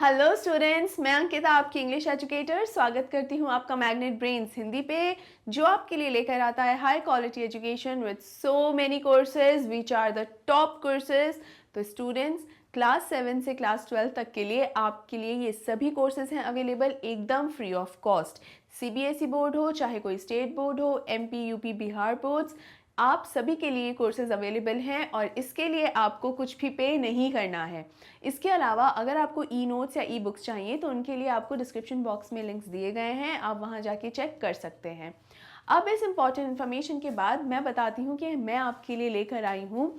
Hello students, मैं अंकिता आपकी English educator स्वागत करती हूँ आपका मैग्नेट ब्रेन्स हिंदी पे, जो आपके लिए लेकर आता है high quality education with so many courses which are the top courses. तो स्टूडेंट्स, क्लास 7 से क्लास 12 तक के लिए आपके लिए ये सभी कोर्सेज हैं अवेलेबल एकदम free of cost. CBSE board हो चाहे कोई स्टेट बोर्ड हो, एमपी यूपी बिहार बोर्ड्स, आप सभी के लिए कोर्सेज अवेलेबल हैं और इसके लिए आपको कुछ भी पे नहीं करना है। इसके अलावा अगर आपको ई नोट्स या ई बुक्स चाहिए तो उनके लिए आपको डिस्क्रिप्शन बॉक्स में लिंक्स दिए गए हैं, आप वहां जाके चेक कर सकते हैं। अब इस इम्पॉर्टेंट इन्फॉर्मेशन के बाद मैं बताती हूँ कि मैं आपके लिए लेकर आई हूँ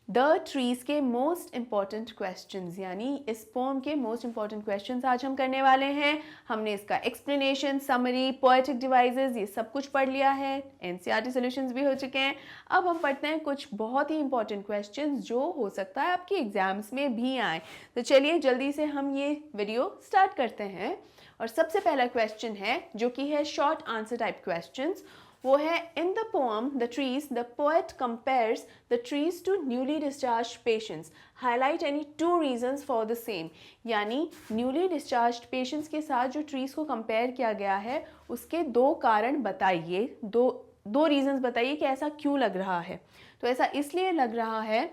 द ट्रीज के मोस्ट इम्पॉर्टेंट क्वेश्चंस, यानी इस पोम के मोस्ट इम्पॉर्टेंट क्वेश्चंस आज हम करने वाले हैं। हमने इसका एक्सप्लेनेशन, समरी, पोएटिक डिवाइसेस ये सब कुछ पढ़ लिया है, एनसीईआरटी सॉल्यूशंस भी हो चुके हैं। अब हम पढ़ते हैं कुछ बहुत ही इंपॉर्टेंट क्वेश्चंस जो हो सकता है आपके एग्जाम्स में भी आए। तो चलिए जल्दी से हम ये वीडियो स्टार्ट करते हैं। और सबसे पहला क्वेश्चन है जो कि है शॉर्ट आंसर टाइप क्वेश्चंस। वो है in the poem the trees the poet compares the trees to newly discharge patients, highlight any two reasons for the same. यानी न्यूली डिस्चार्ज पेशेंट्स के साथ जो ट्रीज को कंपेयर किया गया है उसके दो कारण बताइए, दो रीजंस बताइए कि ऐसा क्यों लग रहा है। तो ऐसा इसलिए लग रहा है,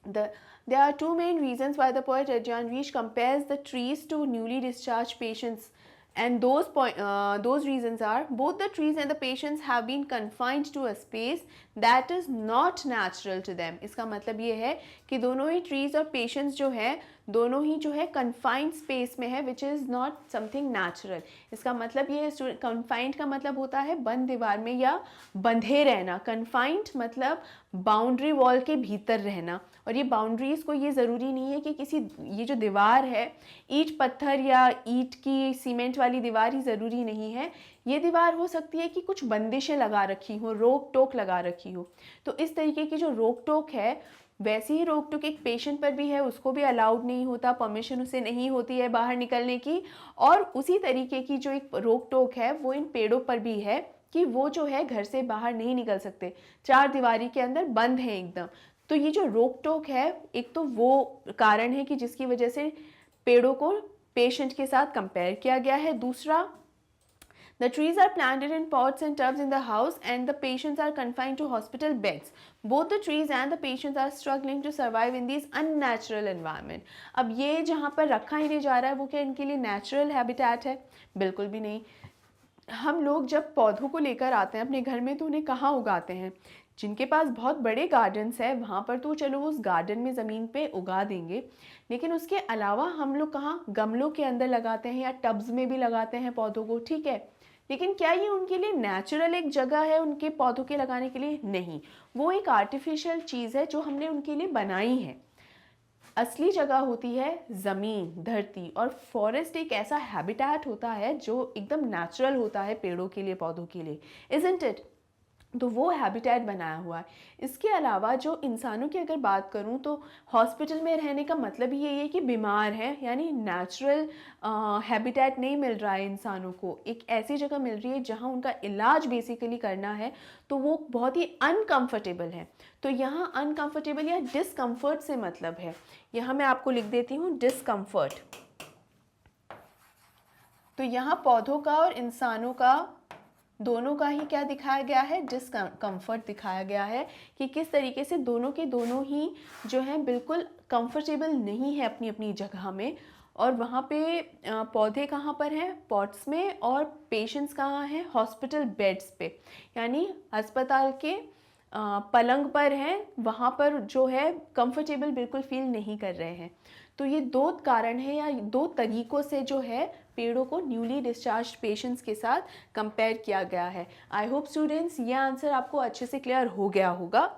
there are two main reasons why the poet Rajan Vish compares the trees to newly discharged patients, and those reasons are both the trees and the patients have been confined to a space that is not natural to them। इसका मतलब ये है कि दोनों ही trees और patients जो है दोनों ही जो है confined space में है, which is not something natural। इसका मतलब ये है, confined का मतलब होता है बंद दीवार में या बंधे रहना, confined मतलब बाउंड्री वॉल के भीतर रहना। और ये बाउंड्रीज को ये ज़रूरी नहीं है कि किसी, ये जो दीवार है ईंट पत्थर या ईंट की सीमेंट वाली दीवार ही ज़रूरी नहीं है। ये दीवार हो सकती है कि कुछ बंदिशें लगा रखी हो, रोक टोक लगा रखी हो। तो इस तरीके की जो रोक टोक है वैसी ही रोक टोक एक पेशेंट पर भी है, उसको भी अलाउड नहीं होता, परमिशन उसे नहीं होती है बाहर निकलने की। और उसी तरीके की जो एक रोक टोक है वो इन पेड़ों पर भी है कि वो जो है घर से बाहर नहीं निकल सकते, चार दीवारी के अंदर बंद है एकदम। तो ये जो रोक टोक है एक तो वो कारण है कि जिसकी वजह से पेड़ों को पेशेंट के साथ कंपेयर किया गया है। दूसरा, the trees are planted in pots and tubs in the house and the patients are confined to hospital beds. Both the trees and the patients are struggling to survive in these unnatural environment। अब ये जहाँ पर रखा ही नहीं जा रहा है वो क्या इनके लिए नेचुरल हैबिटेट है? बिल्कुल भी नहीं। हम लोग जब पौधों को लेकर आते हैं अपने घर में तो उन्हें कहाँ उगाते हैं? जिनके पास बहुत बड़े गार्डन्स है वहाँ पर तो चलो उस गार्डन में ज़मीन पे उगा देंगे, लेकिन उसके अलावा हम लोग कहाँ गमलों के अंदर लगाते हैं या टब्स में भी लगाते हैं पौधों को, ठीक है। लेकिन क्या ये उनके लिए नेचुरल एक जगह है उनके पौधों के लगाने के लिए? नहीं, वो एक आर्टिफिशियल चीज़ है जो हमने उनके लिए बनाई है। असली जगह होती है ज़मीन, धरती, और फॉरेस्ट एक ऐसा हैबिटेट होता है जो एकदम नेचुरल होता है पेड़ों के लिए, पौधों के लिए, इज़न्ट इट? तो वो हैबिटेट बनाया हुआ है। इसके अलावा जो इंसानों की अगर बात करूं तो हॉस्पिटल में रहने का मतलब ही यही है कि बीमार है, यानी नेचुरल हैबिटेट नहीं मिल रहा है इंसानों को, एक ऐसी जगह मिल रही है जहां उनका इलाज बेसिकली करना है, तो वो बहुत ही अनकंफर्टेबल है। तो यहाँ अनकंफर्टेबल या डिसकम्फर्ट से मतलब है, यहाँ मैं आपको लिख देती हूँ डिसकम्फर्ट। तो यहाँ पौधों का और इंसानों का दोनों का ही क्या दिखाया गया है? डिसकम्फर्ट दिखाया गया है कि किस तरीके से दोनों के दोनों ही जो है बिल्कुल कंफर्टेबल नहीं है अपनी अपनी जगह में। और वहाँ पे पौधे कहाँ पर हैं? पॉट्स में, और पेशेंट्स कहाँ हैं? हॉस्पिटल बेड्स पे, यानी अस्पताल के पलंग पर हैं, वहाँ पर जो है कंफर्टेबल बिल्कुल फील नहीं कर रहे हैं। तो ये दो कारण है या दो तरीकों से जो है पेड़ों को न्यूली डिस्चार्ज पेशेंट्स के साथ कंपेयर किया गया है। आई होप स्टूडेंट्स ये आंसर आपको अच्छे से क्लियर हो गया होगा।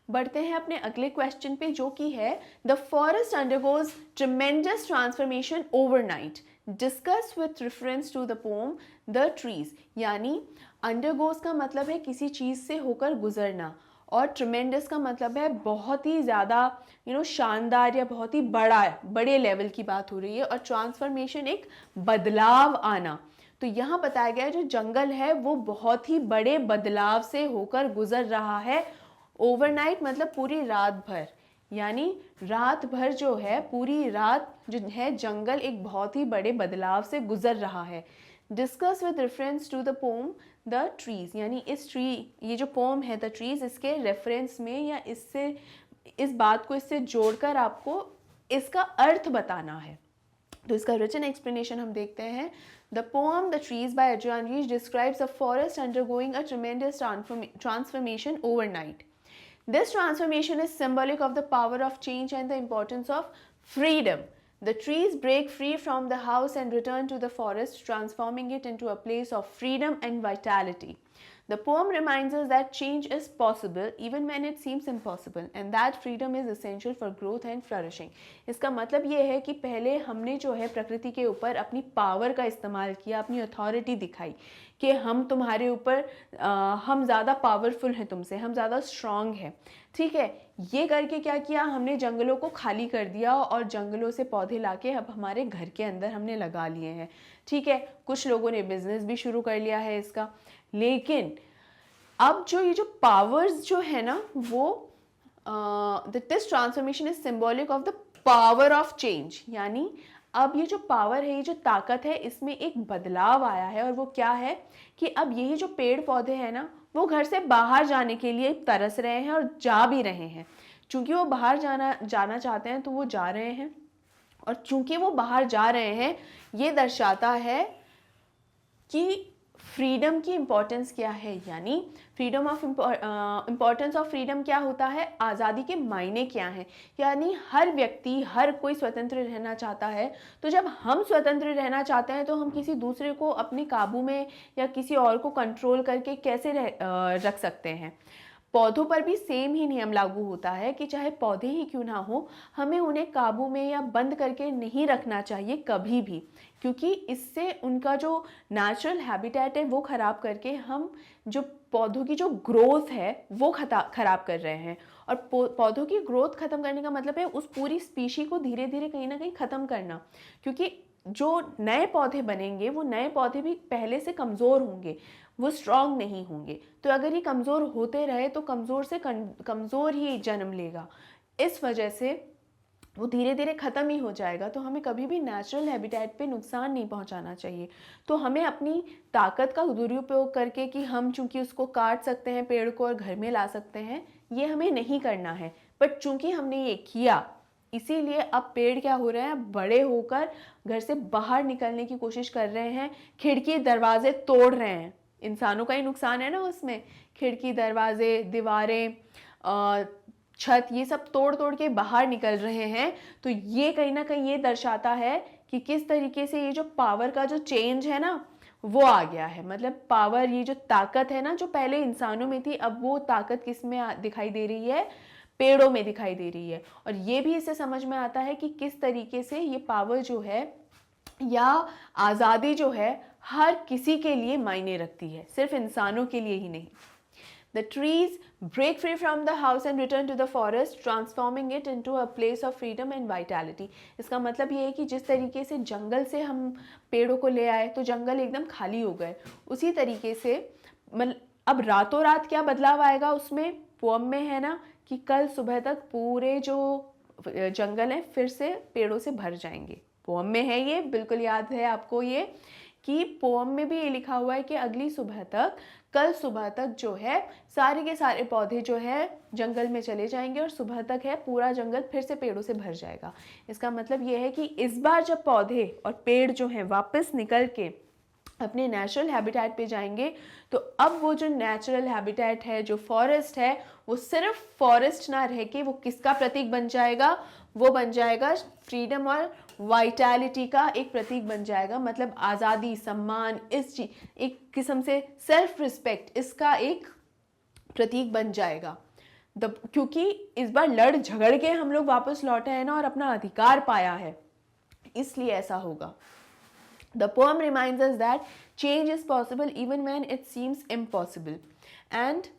बढ़ते हैं अपने अगले क्वेश्चन पे जो कि है the forest undergoes tremendous transformation overnight, discuss with reference to the poem the trees. यानी अंडरगोज का मतलब है किसी चीज़ से होकर गुजरना, और ट्रिमेंडस का मतलब है बहुत ही ज़्यादा शानदार या बहुत ही बड़े लेवल की बात हो रही है, और ट्रांसफॉर्मेशन एक बदलाव आना। तो यहाँ बताया गया है जो जंगल है वो बहुत ही बड़े बदलाव से होकर गुजर रहा है। ओवरनाइट मतलब पूरी रात भर, यानी रात भर जो है, पूरी रात जो है जंगल एक बहुत ही बड़े बदलाव से गुजर रहा है। Discuss with reference to the poem the trees, यानी इस ट्री, ये जो पोम है द ट्रीज, इसके रेफरेंस में या इससे, इस बात को इससे जोड़कर आपको इसका अर्थ बताना है। तो इसका रिटन एक्सप्लेनेशन हम देखते हैं। The poem the trees by Adrienne Rich describes a forest undergoing a tremendous transformation overnight. This transformation is symbolic of the power of change and the importance of freedom. The trees break free from the house and return to the forest, transforming it into a place of freedom and vitality. The poem reminds us that change is possible even when it seems impossible, and that freedom is essential for growth and flourishing. इसका मतलब ये है कि पहले हमने जो है प्रकृति के ऊपर अपनी पावर का इस्तेमाल किया, अपनी अथॉरिटी दिखाई कि हम तुम्हारे ऊपर, हम ज़्यादा पावरफुल हैं तुमसे, हम ज़्यादा स्ट्रांग हैं, ठीक है। ये करके क्या किया, हमने जंगलों को खाली कर दिया और जंगलों से पौधे लाके अब हमारे घर के अंदर हमने लगा लिए हैं, ठीक है। कुछ लोगों ने बिजनेस भी शुरू कर लिया है इसका। लेकिन अब जो ये जो पावर्स जो है ना, वो this transformation is symbolic of the power of change, यानी अब ये जो पावर है, ये जो ताकत है, इसमें एक बदलाव आया है। और वो क्या है कि अब यही जो पेड़ पौधे हैं ना, वो घर से बाहर जाने के लिए तरस रहे हैं और जा भी रहे हैं। चूंकि वो बाहर जाना चाहते हैं तो वो जा रहे हैं, और चूंकि वो बाहर जा रहे हैं, ये दर्शाता है कि फ्रीडम की इम्पोर्टेंस क्या है। यानी freedom of importance of freedom क्या होता है, आज़ादी के मायने क्या हैं। यानी हर व्यक्ति, हर कोई स्वतंत्र रहना चाहता है। तो जब हम स्वतंत्र रहना चाहते हैं तो हम किसी दूसरे को अपने काबू में या किसी और को कंट्रोल करके कैसे रख सकते हैं। पौधों पर भी सेम ही नियम लागू होता है कि चाहे पौधे ही क्यों ना हो, हमें उन्हें काबू में या बंद करके नहीं रखना चाहिए कभी भी, क्योंकि इससे उनका जो नेचुरल हैबिटेट है वो ख़राब करके हम जो पौधों की जो ग्रोथ है वो ख़राब कर रहे हैं। और पौधों की ग्रोथ ख़त्म करने का मतलब है उस पूरी स्पीशी को धीरे धीरे कहीं ना कहीं ख़त्म करना, क्योंकि जो नए पौधे बनेंगे वो नए पौधे भी पहले से कमज़ोर होंगे, वो स्ट्रांग नहीं होंगे। तो अगर ये कमज़ोर होते रहे तो कमज़ोर से कमज़ोर ही जन्म लेगा। इस वजह से वो धीरे धीरे ख़त्म ही हो जाएगा। तो हमें कभी भी नेचुरल हैबिटेट पे नुकसान नहीं पहुंचाना चाहिए। तो हमें अपनी ताकत का दुरुपयोग करके कि हम चूंकि उसको काट सकते हैं पेड़ को और घर में ला सकते हैं, ये हमें नहीं करना है। बट चूंकि हमने ये किया, इसीलिए अब पेड़ क्या हो रहे हैं, बड़े होकर घर से बाहर निकलने की कोशिश कर रहे हैं, खिड़की दरवाजे तोड़ रहे हैं। इंसानों का ही नुकसान है ना उसमें, खिड़की दरवाजे दीवारें छत ये सब तोड़ तोड़ के बाहर निकल रहे हैं। तो ये कहीं ना कहीं ये दर्शाता है कि किस तरीके से ये जो पावर का जो चेंज है ना वो आ गया है। मतलब पावर, ये जो ताकत है ना जो पहले इंसानों में थी, अब वो ताकत किस में दिखाई दे रही है, पेड़ों में दिखाई दे रही है। और ये भी इससे समझ में आता है कि किस तरीके से ये पावर जो है या आज़ादी जो है हर किसी के लिए मायने रखती है, सिर्फ इंसानों के लिए ही नहीं। The trees break free from the house and return to the forest, transforming it into a place of freedom and vitality. इसका मतलब ये है कि जिस तरीके से जंगल से हम पेड़ों को ले आए तो जंगल एकदम खाली हो गए, उसी तरीके से अब रातों रात क्या बदलाव आएगा उसमें, पोएम में है ना कि कल सुबह तक पूरे जो जंगल है फिर से पेड़ों से भर जाएंगे। पोएम में है ये, बिल्कुल याद है आपको ये, कि पोएम में भी ये लिखा हुआ है कि अगली सुबह तक, कल सुबह तक जो है सारे के सारे पौधे जो है जंगल में चले जाएंगे और सुबह तक है पूरा जंगल फिर से पेड़ों से भर जाएगा। इसका मतलब ये है कि इस बार जब पौधे और पेड़ जो हैं वापस निकल के अपने नेचुरल हैबिटेट पे जाएंगे, तो अब वो जो नेचुरल हैबिटेट है, जो फॉरेस्ट है, वो सिर्फ फॉरेस्ट ना रह के वो किसका प्रतीक बन जाएगा, वो बन जाएगा फ्रीडम और वाइटैलिटी का एक प्रतीक बन जाएगा। मतलब आज़ादी, सम्मान, इस चीज एक किस्म से सेल्फ रिस्पेक्ट, इसका एक प्रतीक बन जाएगा। क्योंकि इस बार लड़ झगड़ के हम लोग वापस लौटे हैं ना और अपना अधिकार पाया है, इसलिए ऐसा होगा। The poem reminds us that change is possible even when it seems impossible, and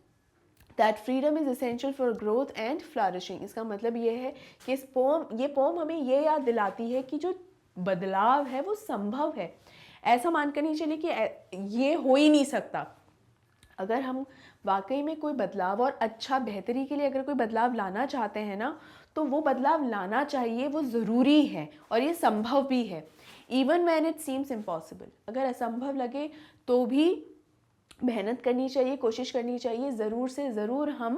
that freedom is essential for growth and flourishing. इसका मतलब ये है कि ये पोम हमें ये याद दिलाती है कि जो बदलाव है वो संभव है। ऐसा मानकर नहीं चलिए कि ये हो ही नहीं सकता। अगर हम वाकई में कोई बदलाव और अच्छा बेहतरी के लिए अगर कोई बदलाव लाना चाहते हैं ना, तो वो बदलाव लाना चाहिए, वो ज़रूरी है और ये संभव भी है। Even when it seems impossible, अगर असंभव लगे तो भी मेहनत करनी चाहिए, कोशिश करनी चाहिए, ज़रूर से ज़रूर हम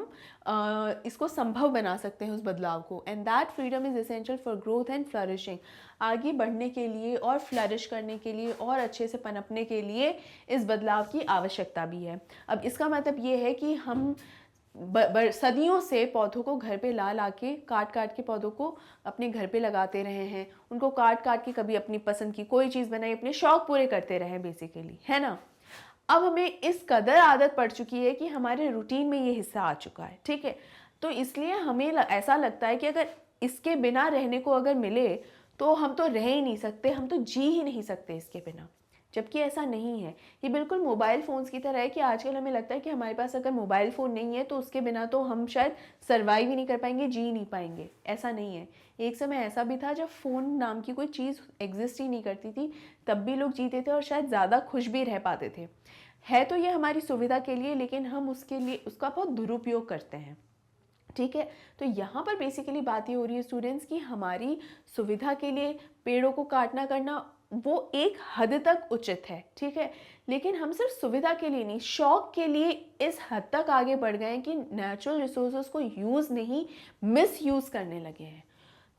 इसको संभव बना सकते हैं उस बदलाव को। And that freedom is essential for growth and flourishing. आगे बढ़ने के लिए और फ्लरिश करने के लिए और अच्छे से पनपने के लिए इस बदलाव की आवश्यकता भी है। अब इसका मतलब ये है कि हम सदियों से पौधों को घर पे ला के काट के पौधों को अपने घर पे लगाते रहे हैं, उनको काट के कभी अपनी पसंद की कोई चीज़ बनाई, अपने शौक पूरे करते रहे बेसिकली, है ना। अब हमें इस कदर आदत पड़ चुकी है कि हमारे रूटीन में ये हिस्सा आ चुका है, ठीक है। तो इसलिए हमें ऐसा लगता है कि अगर इसके बिना रहने को अगर मिले तो हम तो रह ही नहीं सकते, हम तो जी ही नहीं सकते इसके बिना। जबकि ऐसा नहीं है। ये बिल्कुल मोबाइल फ़ोन्स की तरह है कि आजकल हमें लगता है कि हमारे पास अगर मोबाइल फ़ोन नहीं है तो उसके बिना तो हम शायद सर्वाइव ही नहीं कर पाएंगे, जी ही नहीं पाएंगे। ऐसा नहीं है। एक समय ऐसा भी था जब फ़ोन नाम की कोई चीज़ एग्जिस्ट ही नहीं करती थी, तब भी लोग जीते थे और शायद ज़्यादा खुश भी रह पाते थे। है तो ये हमारी सुविधा के लिए, लेकिन हम उसके लिए उसका बहुत दुरुपयोग करते हैं, ठीक है। तो यहाँ पर बेसिकली बात ये हो रही है स्टूडेंट्स की हमारी सुविधा के लिए पेड़ों को काटना करना वो एक हद तक उचित है, ठीक है। लेकिन हम सिर्फ सुविधा के लिए नहीं, शौक के लिए इस हद तक आगे बढ़ गए हैं कि नेचुरल रिसोर्सेज को यूज़ नहीं, मिस यूज़ करने लगे हैं।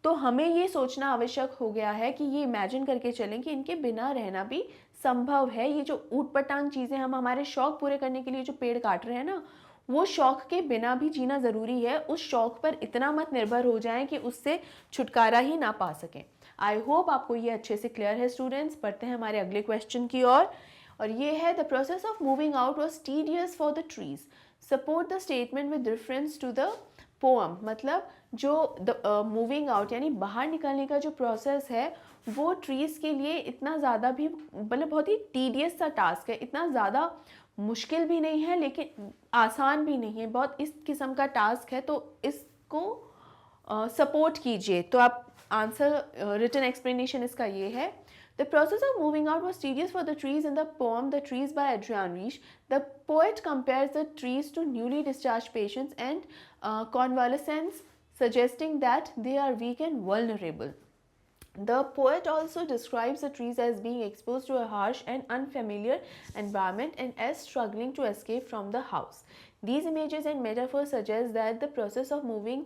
तो हमें ये सोचना आवश्यक हो गया है कि ये इमेजिन करके चलें कि इनके बिना रहना भी संभव है। ये जो ऊट-पटांग चीज़ें हम हमारे शौक पूरे करने के लिए जो पेड़ काट रहे हैं ना, वो शौक के बिना भी जीना ज़रूरी है। उस शौक पर इतना मत निर्भर हो जाएं कि उससे छुटकारा ही ना पा सकें। आई होप आपको ये अच्छे से क्लियर है स्टूडेंट्स। पढ़ते हैं हमारे अगले क्वेश्चन की ओर। और ये है the process of moving out was tedious for the trees, support the statement with reference to the poem. मतलब जो मूविंग आउट यानी बाहर निकलने का जो प्रोसेस है वो ट्रीज़ के लिए इतना ज़्यादा भी मतलब बहुत ही टीडियस सा टास्क है, इतना ज़्यादा मुश्किल भी नहीं है लेकिन आसान भी नहीं है, बहुत इस किस्म का टास्क है। तो इसको सपोर्ट कीजिए। तो आप आंसर रिटन एक्सप्लेनेशन इसका ये है, The process of moving out was tedious for the trees in the poem The Trees by Adrian Rich. The poet compares the trees to newly discharged patients and convalescents, suggesting that they are weak and vulnerable. The poet also describes the trees as being exposed to a harsh and unfamiliar environment and as struggling to escape from the house. These images and metaphors suggest that the process of moving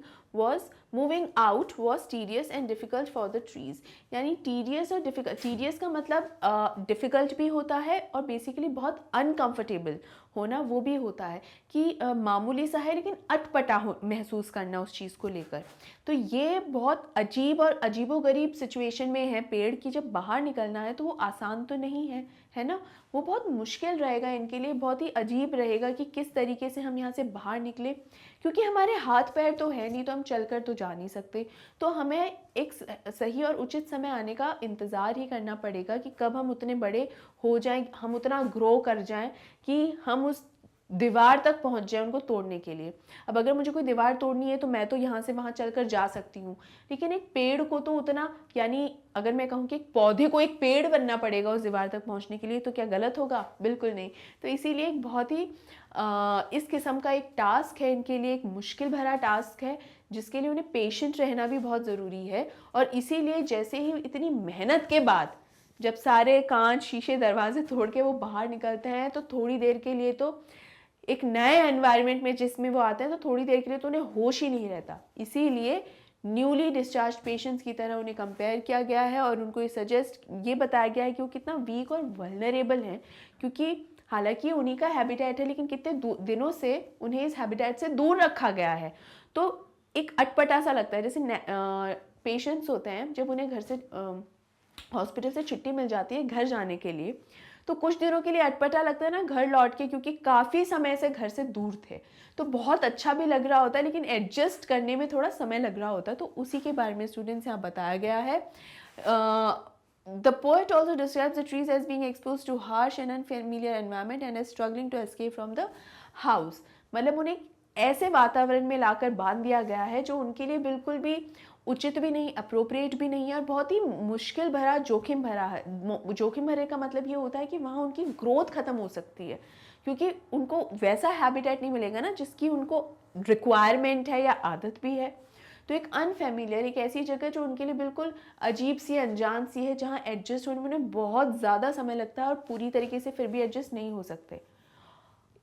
out was tedious and difficult for the trees. यानी tedious और difficult, tedious का मतलब difficult भी होता है और basically बहुत uncomfortable होना वो भी होता है कि मामूली सा है लेकिन अटपटा महसूस करना उस चीज़ को लेकर। तो ये बहुत अजीब और अजीबोगरीब सिचुएशन में है पेड़ की, जब बाहर निकलना है तो वो आसान तो नहीं है, है ना। वो बहुत मुश्किल रहेगा इनके लिए, बहुत ही अजीब रहेगा कि किस तरीके से हम यहाँ से बाहर निकले, क्योंकि हमारे हाथ पैर तो है नहीं, तो हम चलकर तो जा नहीं सकते। तो हमें एक सही और उचित समय आने का इंतज़ार ही करना पड़ेगा कि कब हम उतने बड़े हो जाएं, हम उतना ग्रो कर जाएं कि हम उस दीवार तक पहुंच जाए उनको तोड़ने के लिए। अब अगर मुझे कोई दीवार तोड़नी है तो मैं तो यहाँ से वहाँ चलकर जा सकती हूँ, लेकिन एक पेड़ को तो उतना, यानी अगर मैं कहूँ कि एक पौधे को एक पेड़ बनना पड़ेगा उस दीवार तक पहुँचने के लिए, तो क्या गलत होगा? बिल्कुल नहीं। तो इसीलिए एक बहुत ही इस किस्म का एक टास्क है इनके लिए, एक मुश्किल भरा टास्क है जिसके लिए उन्हें पेशेंट रहना भी बहुत ज़रूरी है। और इसीलिए जैसे ही इतनी मेहनत के बाद जब सारे कांच शीशे दरवाजे तोड़ के वो बाहर निकलते हैं तो थोड़ी देर के लिए तो एक नए एनवायरनमेंट में जिसमें वो आते हैं तो थोड़ी देर के लिए तो उन्हें होश ही नहीं रहता। इसीलिए न्यूली डिस्चार्ज पेशेंट्स की तरह उन्हें कंपेयर किया गया है और उनको ये बताया गया है कि वो कितना वीक और वल्नरेबल हैं, क्योंकि हालांकि उन्हीं का हैबिटेट है लेकिन कितने दिनों से उन्हें इस हैबिटेट से दूर रखा गया है। तो एक अटपटा सा लगता है। जैसे पेशेंट्स होते हैं, जब उन्हें घर से हॉस्पिटल से छुट्टी मिल जाती है घर जाने के लिए, तो कुछ दिनों के लिए अटपटा लगता है ना घर लौट के, क्योंकि काफ़ी समय से घर से दूर थे। तो बहुत अच्छा भी लग रहा होता है लेकिन एडजस्ट करने में थोड़ा समय लग रहा होता है। तो उसी के बारे में स्टूडेंट्स यहाँ बताया गया है। The poet also describes the trees as being exposed to harsh and unfamiliar environment and as struggling to escape from the house. मतलब उन्हें ऐसे वातावरण में लाकर बांध दिया गया है जो उनके लिए बिल्कुल भी उचित भी नहीं, अप्रोप्रिएट भी नहीं है और बहुत ही मुश्किल भरा, जोखिम भरा है। जोखिम भरे का मतलब ये होता है कि वहाँ उनकी ग्रोथ ख़त्म हो सकती है, क्योंकि उनको वैसा हैबिटेट नहीं मिलेगा ना जिसकी उनको रिक्वायरमेंट है या आदत भी है। तो एक अनफेमिलियर, एक ऐसी जगह जो उनके लिए बिल्कुल अजीब सी, अनजान सी है, जहाँ एडजस्ट होने में उन्हें बहुत ज़्यादा समय लगता है और पूरी तरीके से फिर भी एडजस्ट नहीं हो सकते।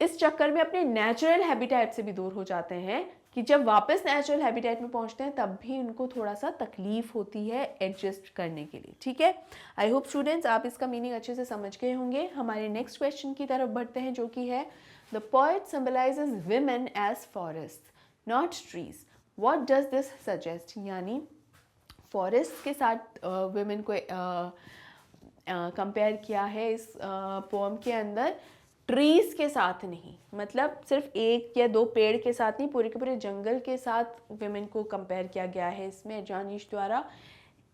इस चक्कर में अपने नेचुरल हैबिटेट से भी दूर हो जाते हैं कि जब वापस नेचुरल हैबिटेट में पहुंचते हैं तब भी उनको थोड़ा सा तकलीफ होती है एडजस्ट करने के लिए। ठीक है, आई होप स्टूडेंट्स आप इसका मीनिंग अच्छे से समझ गए होंगे। हमारे नेक्स्ट क्वेश्चन की तरफ बढ़ते हैं, जो कि है the poet symbolises women as forest not trees, what does this suggest. यानी फॉरेस्ट के साथ विमेन को कंपेयर किया है इस पोएम के अंदर, ट्रीज के साथ नहीं, मतलब सिर्फ एक या दो पेड़ के साथ नहीं, पूरे के पूरे जंगल के साथ विमेन को कंपेयर किया गया है इसमें एडजॉन रीच द्वारा।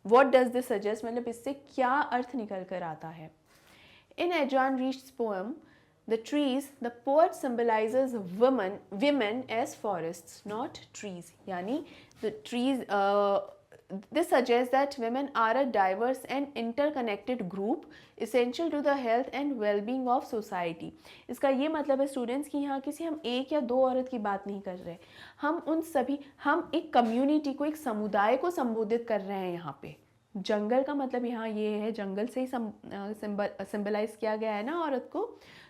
व्हाट डज दिस सजेस्ट, मतलब इससे क्या अर्थ निकल कर आता है। In Adrienne Rich poem the trees, the poet symbolizes women as forests not trees। यानी the trees, this suggests that women are a diverse and interconnected group essential to the health and well-being of society। इसका ये मतलब है students कि यहाँ किसी हम एक या दो औरत की बात नहीं कर रहे, हम एक कम्युनिटी को, एक समुदाय को संबोधित कर रहे हैं। यहाँ पे जंगल का मतलब यहाँ ये है, जंगल से ही सिंबलाइज किया गया है ना औरत को।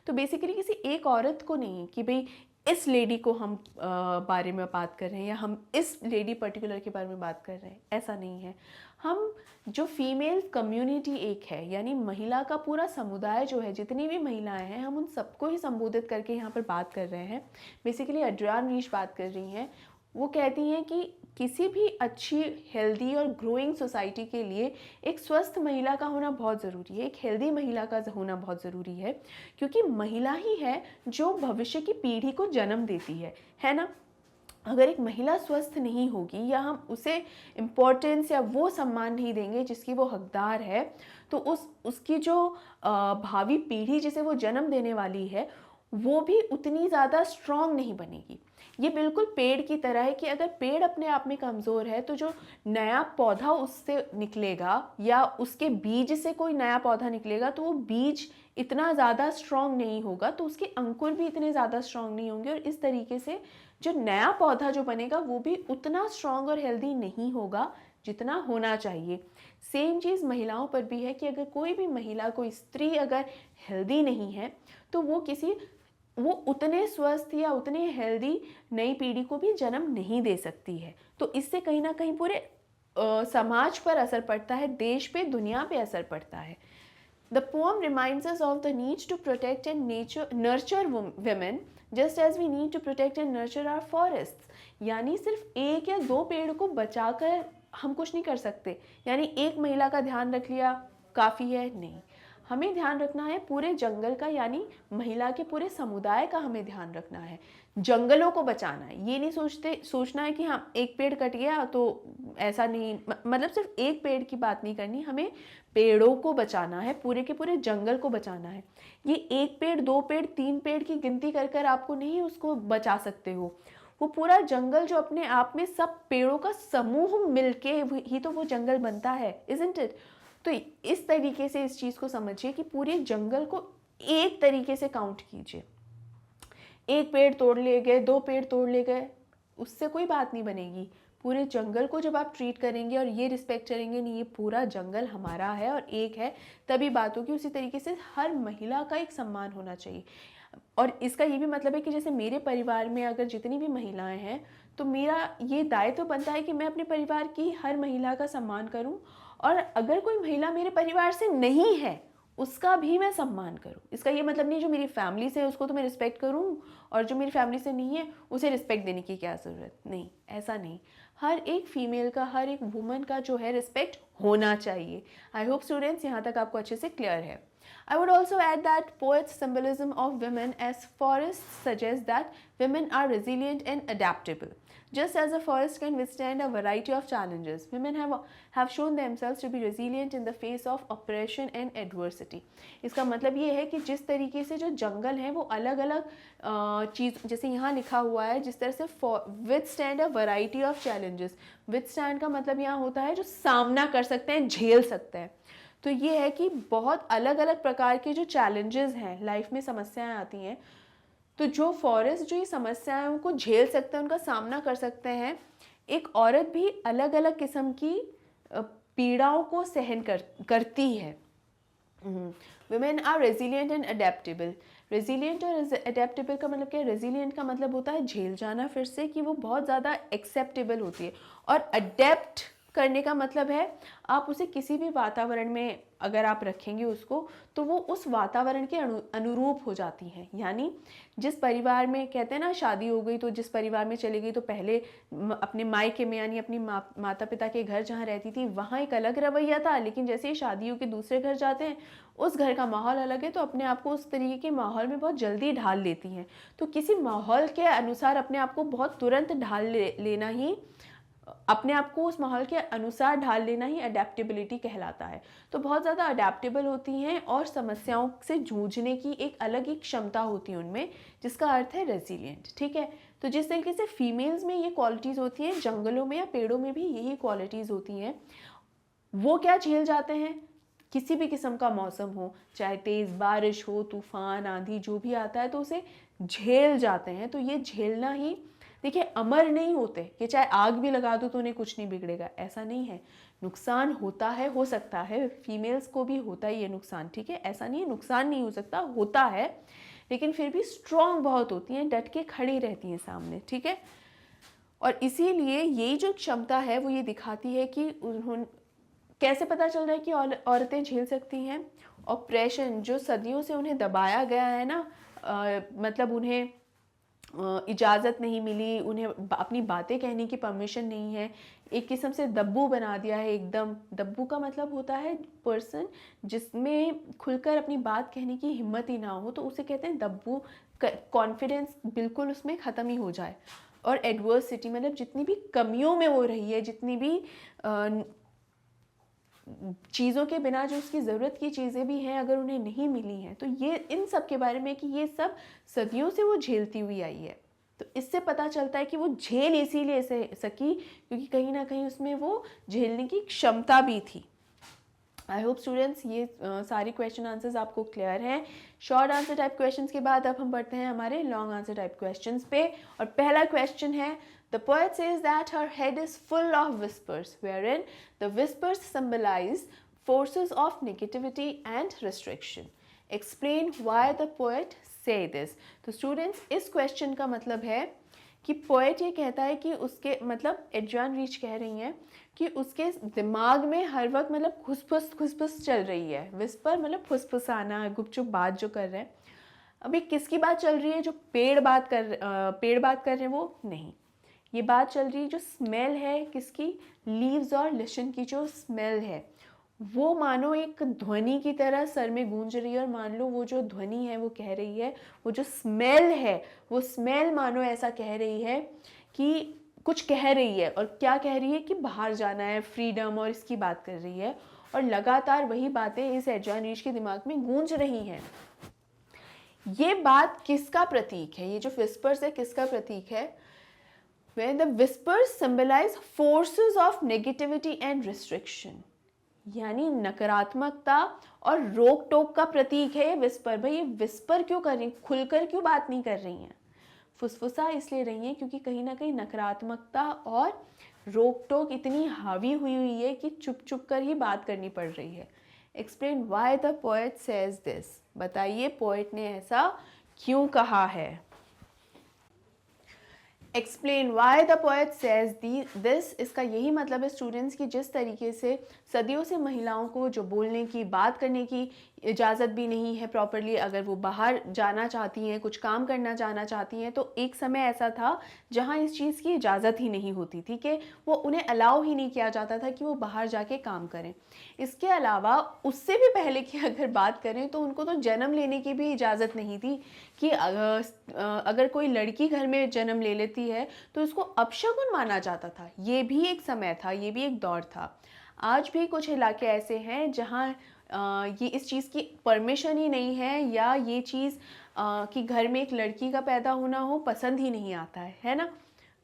तो बेसिकली किसी एक औरत को नहीं कि भाई इस लेडी को हम बारे में बात कर रहे हैं या हम इस लेडी पर्टिकुलर के बारे में बात कर रहे हैं, ऐसा नहीं है। हम जो फीमेल कम्युनिटी एक है, यानी महिला का पूरा समुदाय जो है, जितनी भी महिलाएं हैं, हम उन सबको ही संबोधित करके यहाँ पर बात कर रहे हैं। बेसिकली एडजॉन रीच बात कर रही हैं, वो कहती हैं कि किसी भी अच्छी, हेल्दी और ग्रोइंग सोसाइटी के लिए एक स्वस्थ महिला का होना बहुत ज़रूरी है, एक हेल्दी महिला का होना बहुत ज़रूरी है, क्योंकि महिला ही है जो भविष्य की पीढ़ी को जन्म देती है ना। अगर एक महिला स्वस्थ नहीं होगी या हम उसे इम्पोर्टेंस या वो सम्मान नहीं देंगे जिसकी वो हकदार है, तो उसकी जो भावी पीढ़ी जिसे वो जन्म देने वाली है, वो भी उतनी ज़्यादा स्ट्रॉन्ग नहीं बनेगी। ये बिल्कुल पेड़ की तरह है कि अगर पेड़ अपने आप में कमज़ोर है, तो जो नया पौधा उससे निकलेगा या उसके बीज से कोई नया पौधा निकलेगा, तो वो बीज इतना ज़्यादा स्ट्रॉन्ग नहीं होगा, तो उसके अंकुर भी इतने ज़्यादा स्ट्रॉन्ग नहीं होंगे, और इस तरीके से जो नया पौधा जो बनेगा वो भी उतना स्ट्रॉन्ग और हेल्दी नहीं होगा जितना होना चाहिए। सेम चीज़ महिलाओं पर भी है कि अगर कोई भी महिला, कोई स्त्री अगर हेल्दी नहीं है, तो वो उतने स्वस्थ या उतने हेल्दी नई पीढ़ी को भी जन्म नहीं दे सकती है। तो इससे कहीं ना कहीं पूरे समाज पर असर पड़ता है, देश पे, दुनिया पे असर पड़ता है। The poem reminds us of the need to protect and nurture women just as we need to protect and nurture our forests। यानी सिर्फ एक या दो पेड़ को बचाकर हम कुछ नहीं कर सकते, यानी एक महिला का ध्यान रख लिया काफ़ी है, नहीं। हमें ध्यान रखना है पूरे जंगल का, यानी महिला के पूरे समुदाय का हमें ध्यान रखना है, जंगलों को बचाना है। ये नहीं सोचना है कि हाँ एक पेड़ कट गया तो ऐसा नहीं, मतलब सिर्फ एक पेड़ की बात नहीं करनी, हमें पेड़ों को बचाना है, पूरे के पूरे जंगल को बचाना है। ये एक पेड़, दो पेड़, तीन पेड़ की गिनती कर कर आपको नहीं उसको बचा सकते हो। वो पूरा जंगल जो अपने आप में सब पेड़ों का समूह मिलके ही तो वो जंगल बनता है, इज़न्ट इट। तो इस तरीके से इस चीज़ को समझिए कि पूरे जंगल को एक तरीके से काउंट कीजिए। एक पेड़ तोड़ ले गए, दो पेड़ तोड़ ले गए, उससे कोई बात नहीं बनेगी। पूरे जंगल को जब आप ट्रीट करेंगे और ये रिस्पेक्ट करेंगे, नहीं ये पूरा जंगल हमारा है और एक है, तभी बात होगी। उसी तरीके से हर महिला का एक सम्मान होना चाहिए। और इसका ये भी मतलब है कि जैसे मेरे परिवार में अगर जितनी भी महिलाएं हैं, तो मेरा ये दायित्व बनता है कि मैं अपने परिवार की हर महिला का सम्मान करूं, और अगर कोई महिला मेरे परिवार से नहीं है उसका भी मैं सम्मान करूं। इसका ये मतलब नहीं जो मेरी फैमिली से है उसको तो मैं रिस्पेक्ट करूं और जो मेरी फैमिली से नहीं है उसे रिस्पेक्ट देने की क्या ज़रूरत, नहीं, ऐसा नहीं। हर एक फीमेल का, हर एक वुमन का जो है रिस्पेक्ट होना चाहिए। आई होप स्टूडेंट्स यहाँ तक आपको अच्छे से क्लियर है। I would also add that poet's symbolism of women as forests suggests that women are resilient and adaptable. Just as a forest can withstand a variety of challenges, women have shown themselves to be resilient in the face of oppression and adversity. इसका मतलब ये है कि जिस तरीके से जो जंगल है वो अलग अलग चीज़, जैसे यहाँ लिखा हुआ है, जिस तरह से withstand a variety of challenges, withstand का मतलब यहाँ होता है जो सामना कर सकते हैं, झेल सकते हैं। तो ये है कि बहुत अलग अलग प्रकार के जो चैलेंजेस हैं, लाइफ में समस्याएं आती हैं, तो जो फॉरेस्ट जो ये समस्याओं को झेल सकते हैं, उनका सामना कर सकते हैं, एक औरत भी अलग अलग किस्म की पीड़ाओं को सहन करती है। Women are resilient and adaptable. Resilient और अडेप्टेबल का मतलब क्या है? रेजिलियंट का मतलब होता है झेल जाना, फिर से कि वो बहुत ज़्यादा एक्सेप्टेबल होती है, और अडेप्ट करने का मतलब है आप उसे किसी भी वातावरण में अगर आप रखेंगे उसको, तो वो उस वातावरण के अनुरूप हो जाती हैं। यानी जिस परिवार में कहते हैं ना शादी हो गई तो जिस परिवार में चली गई, तो पहले अपने मायके में यानी अपनी माता पिता के घर जहाँ रहती थी वहाँ एक अलग रवैया था, लेकिन जैसे ही शादी हो के दूसरे घर जाते हैं उस घर का माहौल अलग है, तो अपने आप को उस तरीके के माहौल में बहुत जल्दी ढाल लेती हैं। तो किसी माहौल के अनुसार अपने आप को बहुत तुरंत ढाल लेना ही, अपने आप को उस माहौल के अनुसार ढाल लेना ही अडेप्टेबिलिटी कहलाता है। तो बहुत ज़्यादा अडेप्टेबल होती हैं और समस्याओं से जूझने की एक अलग ही क्षमता होती है उनमें, जिसका अर्थ है रेजिलियंट। ठीक है, तो जिस तरीके से फीमेल्स में ये क्वालिटीज़ होती हैं, जंगलों में या पेड़ों में भी यही क्वालिटीज़ होती हैं। वो क्या झेल जाते हैं? किसी भी किस्म का मौसम हो, चाहे तेज़ बारिश हो, तूफान, आंधी, जो भी आता है तो उसे झेल जाते हैं। तो ये झेलना ही, देखिए अमर नहीं होते कि चाहे आग भी लगा दो तो उन्हें कुछ नहीं बिगड़ेगा, ऐसा नहीं है। नुकसान होता है, हो सकता है, फीमेल्स को भी होता ही है नुकसान। ठीक है, ऐसा नहीं है नुकसान नहीं हो सकता, होता है, लेकिन फिर भी स्ट्रॉन्ग बहुत होती हैं, डट के खड़ी रहती हैं सामने। ठीक है, और इसीलिए यही जो क्षमता है वो ये दिखाती है कि उन्होंने कैसे पता चल रहा है कि औरतें झेल सकती हैं। ऑप्रेशन जो सदियों से उन्हें दबाया गया है ना, मतलब उन्हें इजाज़त नहीं मिली, उन्हें अपनी बातें कहने की परमिशन नहीं है, एक किस्म से दब्बू बना दिया है एकदम। दब्बू का मतलब होता है पर्सन जिसमें खुलकर अपनी बात कहने की हिम्मत ही ना हो, तो उसे कहते हैं दब्बू। कॉन्फिडेंस बिल्कुल उसमें ख़त्म ही हो जाए। और एडवर्सिटी मतलब जितनी भी कमियों में वो रही है, जितनी भी चीज़ों के बिना जो उसकी ज़रूरत की चीज़ें भी हैं अगर उन्हें नहीं मिली हैं, तो ये इन सब के बारे में कि ये सब सदियों से वो झेलती हुई आई है। तो इससे पता चलता है कि वो झेल इसीलिए सकी क्योंकि कहीं ना कहीं उसमें वो झेलने की क्षमता भी थी। आई होप स्टूडेंट्स ये सारे क्वेश्चन आंसर्स आपको क्लियर हैं। शॉर्ट आंसर टाइप क्वेश्चंस के बाद अब हम बढ़ते हैं हमारे लॉन्ग आंसर टाइप क्वेश्चंस पे। और पहला क्वेश्चन है, the poet says that her head is full of whispers, wherein the whispers symbolize forces of negativity and restriction. Explain why the poet say this. तो स्टूडेंट्स इस question का मतलब है कि पोएट ये कहता है कि उसके मतलब एडजॉन रीच कह रही हैं कि उसके दिमाग में हर वक्त मतलब खुसफुस चल रही है। विस्पर मतलब फुसफुसाना, गुपचुप बात जो कर रहे हैं। अभी किसकी बात चल रही है? जो पेड़ बात कर रहे हैं वो नहीं, ये बात चल रही है जो स्मेल है किसकी? लीव्स और लिशन की जो स्मेल है वो मानो एक ध्वनि की तरह सर में गूंज रही है। और मान लो वो जो ध्वनि है वो कह रही है, वो जो स्मेल है वो स्मेल मानो ऐसा कह रही है कि कुछ कह रही है। और क्या कह रही है? कि बाहर जाना है, फ्रीडम, और इसकी बात कर रही है। और लगातार वही बातें इस एडजॉन रीच के दिमाग में गूंज रही हैं। ये बात किसका प्रतीक है? ये जो विस्पर्स है किसका प्रतीक है? Where the whispers symbolize forces of negativity and restriction, यानी नकारात्मकता और रोक टोक का प्रतीक है ये विस्पर। भाई ये विस्पर क्यों कर रही हैं? खुलकर क्यों बात नहीं कर रही हैं? फुसफुसा इसलिए रही हैं क्योंकि कहीं ना कहीं नकारात्मकता और रोक टोक इतनी हावी हुई है कि चुप चुप कर ही बात करनी पड़ रही है। Explain why the poet says this, बताइए पोएट ने ऐसा क्यों कहा है। Explain why the poet says this, इसका यही मतलब है स्टूडेंट्स कि जिस तरीके से सदियों से महिलाओं को जो बोलने की, बात करने की इजाज़त भी नहीं है प्रॉपरली, अगर वो बाहर जाना चाहती हैं, कुछ काम करना जाना चाहती हैं, तो एक समय ऐसा था जहाँ इस चीज़ की इजाज़त ही नहीं होती थी कि वो उन्हें अलाउ ही नहीं किया जाता था कि वो बाहर जाके काम करें। इसके अलावा उससे भी पहले की अगर बात करें तो उनको तो जन्म लेने की भी इजाज़त नहीं थी कि अगर कोई लड़की घर में जन्म ले लेती है तो उसको अपशगुन माना जाता था। ये भी एक समय था, ये भी एक दौर था। आज भी कुछ इलाके ऐसे हैं जहाँ ये इस चीज़ की परमिशन ही नहीं है, या ये चीज़ कि घर में एक लड़की का पैदा होना हो पसंद ही नहीं आता है ना।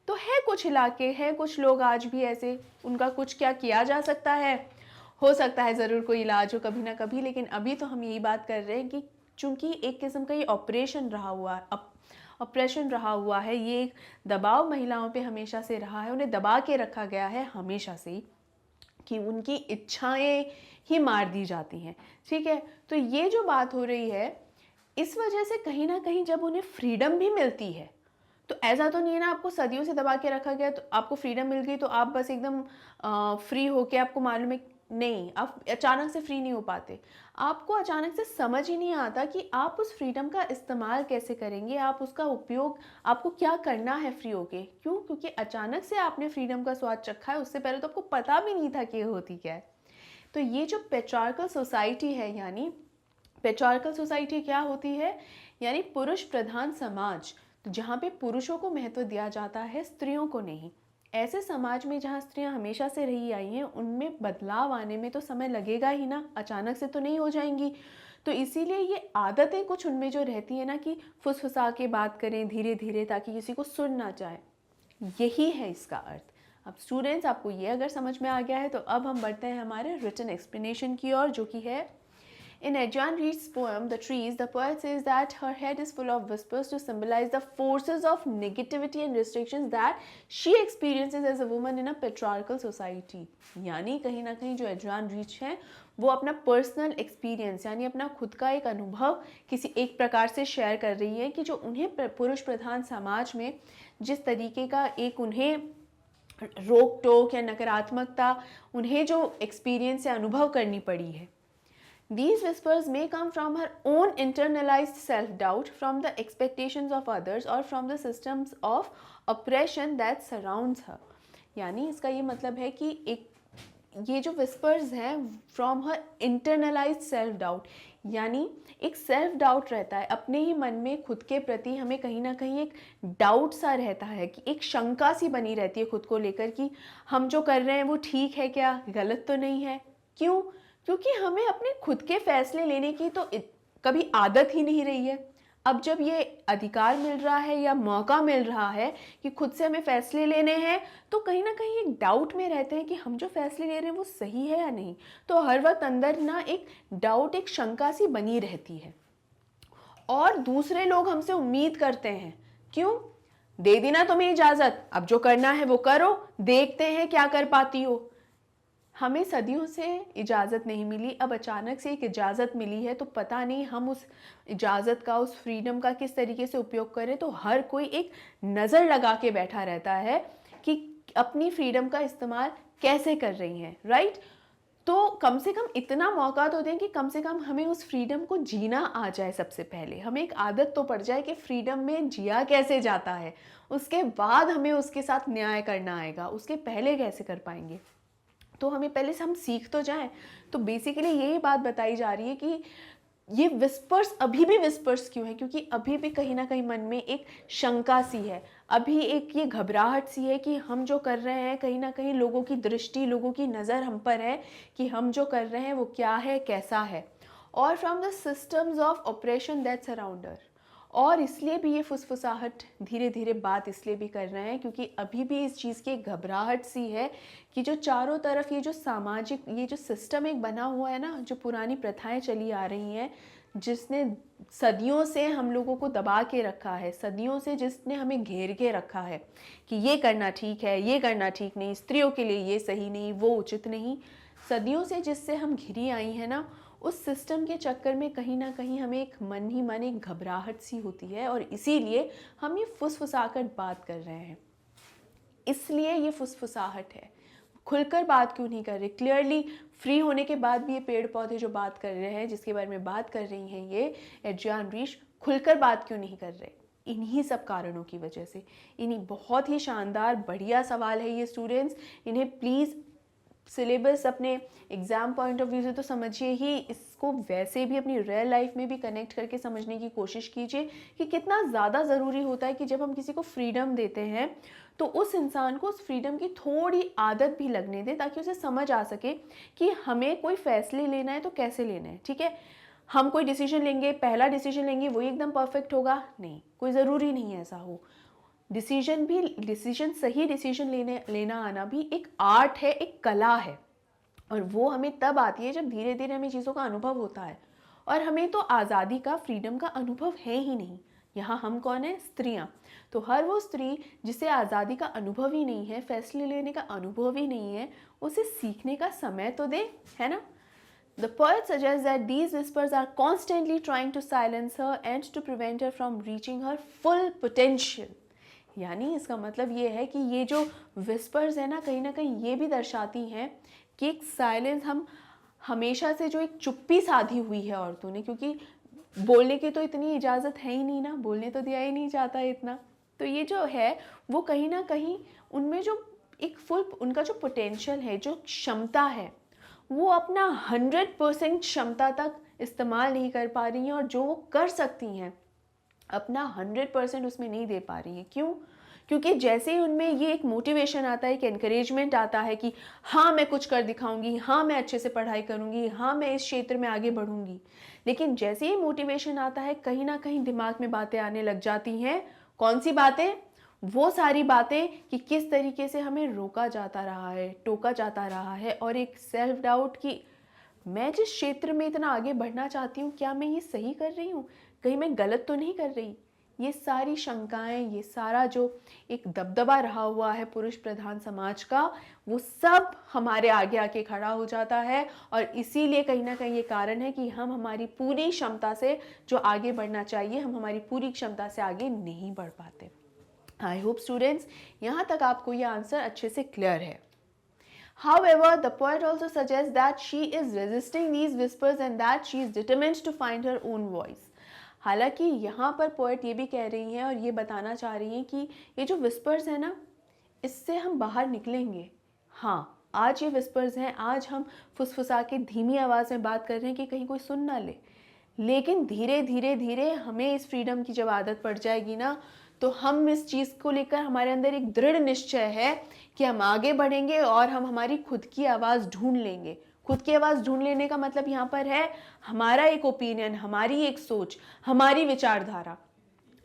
तो है कुछ इलाके हैं, कुछ लोग आज भी ऐसे, उनका कुछ क्या किया जा सकता है? हो सकता है ज़रूर कोई इलाज हो कभी ना कभी, लेकिन अभी तो हम यही बात कर रहे हैं कि चूँकि एक किस्म का ये ऑपरेशन रहा हुआ, ऑप्रेशन रहा हुआ है, ये एक दबाव महिलाओं पे हमेशा से रहा है, उन्हें दबा के रखा गया है हमेशा से ही, कि उनकी इच्छाएं ही मार दी जाती हैं, ठीक है। तो ये जो बात हो रही है, इस वजह से कहीं ना कहीं जब उन्हें फ्रीडम भी मिलती है, तो ऐसा तो नहीं है ना आपको सदियों से दबा के रखा गया तो आपको फ्रीडम मिल गई तो आप बस एकदम फ्री होके, आपको मालूम है, नहीं, आप अचानक से फ्री नहीं हो पाते। आपको अचानक से समझ ही नहीं आता कि आप उस फ्रीडम का इस्तेमाल कैसे करेंगे, आप उसका उपयोग, आपको क्या करना है फ्री होके। क्यों? क्योंकि अचानक से आपने फ्रीडम का स्वाद चखा है, उससे पहले तो आपको पता भी नहीं था कि ये होती क्या है। तो ये जो पेट्रियार्कल सोसाइटी है, यानी पेट्रियार्कल सोसाइटी क्या होती है, यानी पुरुष प्रधान समाज, तो जहाँ पे पुरुषों को महत्व दिया जाता है, स्त्रियों को नहीं। ऐसे समाज में जहाँ स्त्रियाँ हमेशा से रही आई हैं, उनमें बदलाव आने में तो समय लगेगा ही ना, अचानक से तो नहीं हो जाएंगी। तो इसीलिए ये आदतें कुछ उनमें जो रहती है ना, कि फुसफुसा के बात करें धीरे धीरे ताकि किसी को सुन ना जाए, यही है इसका अर्थ। अब स्टूडेंट्स, आपको ये अगर समझ में आ गया है तो अब हम बढ़ते हैं हमारे रिटन एक्सप्लेनेशन की ओर, जो कि है in Adrian Reed's poem The Trees, the poet says that her head is full of whispers to symbolize the forces of negativity and restrictions that she experiences as a woman in a patriarchal society. यानी कहीं ना कहीं जो Adrian reach हैं, वो अपना personal experience, यानी अपना खुद का एक अनुभव किसी एक प्रकार से शेयर कर रही है, कि जो उन्हें पुरुष प्रधान समाज में जिस तरीके का एक उन्हें रोक टोक या नकारात्मकता, उन्हें जो एक्सपीरियंस या अनुभव करनी पड़ी है। These whispers may come from her own internalized self-doubt, from the expectations of others, or from the systems of oppression that surrounds her. यानी इसका ये मतलब है कि एक ये जो whispers हैं from her internalized self-doubt, यानी एक सेल्फ डाउट रहता है अपने ही मन में, खुद के प्रति हमें कहीं ना कहीं एक डाउट सा रहता है, कि एक शंका सी बनी रहती है खुद को लेकर, कि हम जो कर रहे हैं वो ठीक है क्या, गलत तो नहीं है। क्यों? क्योंकि हमें अपने खुद के फैसले लेने की तो कभी आदत ही नहीं रही है। अब जब ये अधिकार मिल रहा है या मौका मिल रहा है कि खुद से हमें फैसले लेने हैं, तो कहीं ना कहीं एक डाउट में रहते हैं कि हम जो फैसले ले रहे हैं वो सही है या नहीं। तो हर वक्त अंदर ना एक डाउट, एक शंका सी बनी रहती है। और दूसरे लोग हमसे उम्मीद करते हैं, क्यों? दे दी ना तुम्हें इजाज़त, अब जो करना है वो करो, देखते हैं क्या कर पाती हो। हमें सदियों से इजाज़त नहीं मिली, अब अचानक से एक इजाज़त मिली है, तो पता नहीं हम उस इजाज़त का, उस फ्रीडम का किस तरीके से उपयोग करें। तो हर कोई एक नज़र लगा के बैठा रहता है कि अपनी फ्रीडम का इस्तेमाल कैसे कर रही हैं, राइट। तो कम से कम इतना मौका तो दें कि कम से कम हमें उस फ्रीडम को जीना आ जाए। सबसे पहले हमें एक आदत तो पड़ जाए कि फ्रीडम में जिया कैसे जाता है, उसके बाद हमें उसके साथ न्याय करना आएगा, उसके पहले कैसे कर पाएंगे। तो हमें पहले से हम सीख तो जाएं। तो बेसिकली यही बात बताई जा रही है कि ये विस्पर्स अभी भी विस्पर्स क्यों है, क्योंकि अभी भी कहीं ना कहीं मन में एक शंका सी है, अभी एक ये घबराहट सी है कि हम जो कर रहे हैं, कहीं ना कहीं लोगों की दृष्टि, लोगों की नज़र हम पर है कि हम जो कर रहे हैं वो क्या है, कैसा है। और from the systems of operation that surround her, और इसलिए भी ये फुसफुसाहट धीरे धीरे बात इसलिए भी कर रहे हैं क्योंकि अभी भी इस चीज़ की घबराहट सी है कि जो चारों तरफ ये जो सामाजिक, ये जो सिस्टम एक बना हुआ है ना, जो पुरानी प्रथाएं चली आ रही हैं, जिसने सदियों से हम लोगों को दबा के रखा है, सदियों से जिसने हमें घेर के रखा है कि ये करना ठीक है, ये करना ठीक नहीं, स्त्रियों के लिए ये सही नहीं, वो उचित नहीं, सदियों से जिससे हम घिरी आई हैं ना, उस सिस्टम के चक्कर में कहीं ना कहीं हमें एक मन ही मन एक घबराहट सी होती है, और इसीलिए हम ये फुसफुसाकर बात कर रहे हैं। इसलिए ये फुसफुसाहट है, खुलकर बात क्यों नहीं कर रहे। क्लियरली फ्री होने के बाद भी ये पेड़ पौधे जो बात कर रहे हैं, जिसके बारे में बात कर रही हैं ये एड्रियन रीच, खुलकर बात क्यों नहीं कर रहे। इन्हीं सब कारणों की वजह से। इन्हीं, बहुत ही शानदार बढ़िया सवाल है ये स्टूडेंट्स, इन्हें प्लीज़ सिलेबस अपने एग्ज़ाम पॉइंट ऑफ व्यू से तो समझिए ही, इसको वैसे भी अपनी रियल लाइफ में भी कनेक्ट करके समझने की कोशिश कीजिए कि कितना ज़्यादा ज़रूरी होता है कि जब हम किसी को फ्रीडम देते हैं तो उस इंसान को उस फ्रीडम की थोड़ी आदत भी लगने दें, ताकि उसे समझ आ सके कि हमें कोई फैसले लेना है तो कैसे लेना है। ठीक है, हम कोई डिसीजन लेंगे, पहला डिसीजन लेंगे वही एकदम परफेक्ट होगा, नहीं, कोई ज़रूरी नहीं है ऐसा हो। डिसीजन सही डिसीजन लेना आना भी एक आर्ट है, एक कला है, और वो हमें तब आती है जब धीरे धीरे हमें चीज़ों का अनुभव होता है। और हमें तो आज़ादी का, फ्रीडम का अनुभव है ही नहीं यहाँ हम कौन है? स्त्रियाँ। तो हर वो स्त्री जिसे आज़ादी का अनुभव ही नहीं है, फैसले लेने का अनुभव ही नहीं है, उसे सीखने का समय तो दे, है ना? The poet suggests that these whispers are constantly trying to silence her and to prevent her from reaching her full potential. यानी इसका मतलब ये है कि ये जो whispers है ना कहीं ये भी दर्शाती हैं कि एक साइलेंस हम हमेशा से जो एक चुप्पी साधी हुई है औरतों ने, क्योंकि बोलने की तो इतनी इजाज़त है ही नहीं ना, बोलने तो दिया ही नहीं जाता इतना। तो ये जो है वो कहीं ना कहीं उनमें जो एक फुल उनका जो पोटेंशियल है, जो क्षमता है, वो अपना 100% क्षमता तक इस्तेमाल नहीं कर पा रही हैं, और जो वो कर सकती हैं अपना 100% उसमें नहीं दे पा रही हैं। क्यों? क्योंकि जैसे ही उनमें ये एक मोटिवेशन आता है, एक एनकरेजमेंट आता है कि हाँ मैं कुछ कर दिखाऊंगी, हाँ मैं अच्छे से पढ़ाई करूंगी, हाँ मैं इस क्षेत्र में आगे बढ़ूंगी, लेकिन जैसे ही मोटिवेशन आता है कहीं ना कहीं दिमाग में बातें आने लग जाती हैं। कौन सी बातें? वो सारी बातें कि किस तरीके से हमें रोका जाता रहा है, टोका जाता रहा है, और एक सेल्फ डाउट कि मैं जिस क्षेत्र में इतना आगे बढ़ना चाहती हूँ क्या मैं ये सही कर रही हूँ, कहीं मैं गलत तो नहीं कर रही। ये सारी शंकाएं, ये सारा जो एक दबदबा रहा हुआ है पुरुष प्रधान समाज का, वो सब हमारे आगे आके खड़ा हो जाता है, और इसीलिए कहीं ना कहीं ये कारण है कि हम हमारी पूरी क्षमता से जो आगे बढ़ना चाहिए, हम हमारी पूरी क्षमता से आगे नहीं बढ़ पाते। आई होप स्टूडेंट्स यहाँ तक आपको ये आंसर अच्छे से क्लियर है। However, the poet also suggests that she is resisting these whispers and that she is determined to find her own voice. हालांकि यहाँ पर पोएट ये भी कह रही हैं और ये बताना चाह रही हैं कि ये जो विस्पर्स है ना, इससे हम बाहर निकलेंगे। हाँ, आज ये विस्पर्स हैं, आज हम फुसफुसा के धीमी आवाज़ में बात कर रहे हैं कि कहीं कोई सुन ना ले, लेकिन धीरे धीरे धीरे हमें इस फ्रीडम की जब आदत पड़ जाएगी ना, तो हम इस चीज़ को लेकर हमारे अंदर एक दृढ़ निश्चय है कि हम आगे बढ़ेंगे और हम हमारी खुद की आवाज़ ढूंढ लेंगे। खुद की आवाज़ ढूंढ लेने का मतलब यहाँ पर है हमारा एक ओपिनियन, हमारी एक सोच, हमारी विचारधारा।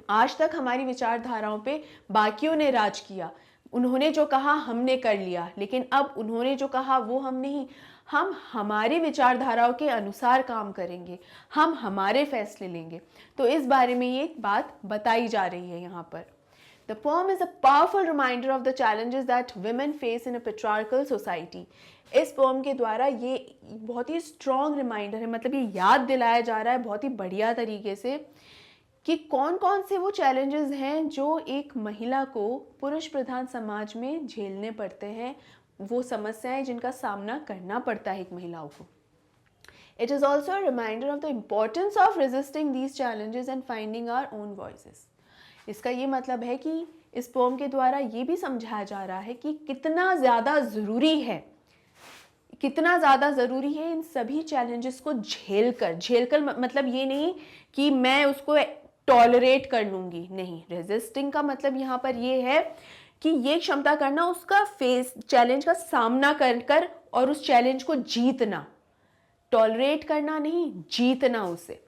आज तक हमारी विचारधाराओं पे बाकियों ने राज किया, उन्होंने जो कहा हमने कर लिया, लेकिन अब उन्होंने जो कहा वो हम नहीं, हम हमारी विचारधाराओं के अनुसार काम करेंगे, हम हमारे फैसले लेंगे। तो इस बारे में ये बात बताई जा रही है यहाँ पर। The poem is a powerful reminder of the challenges that women face in a patriarchal society. इस पोम के द्वारा ये बहुत ही स्ट्रॉन्ग रिमाइंडर है, मतलब ये याद दिलाया जा रहा है बहुत ही बढ़िया तरीके से कि कौन कौन से वो चैलेंजेस हैं जो एक महिला को पुरुष प्रधान समाज में झेलने पड़ते हैं, वो समस्याएं जिनका सामना करना पड़ता है एक महिलाओं को। It is also a reminder of the importance of resisting these challenges and finding our own voices. इसका ये मतलब है कि इस पोम के द्वारा ये भी समझाया जा रहा है कि कितना ज़्यादा ज़रूरी है, कितना ज़्यादा ज़रूरी है इन सभी चैलेंजेस को झेलकर मतलब ये नहीं कि मैं उसको टॉलरेट कर लूँगी, नहीं। रेजिस्टिंग का मतलब यहाँ पर ये है कि ये क्षमता करना, उसका चैलेंज का सामना कर और उस चैलेंज को जीतना, टॉलरेट करना नहीं, जीतना उसे,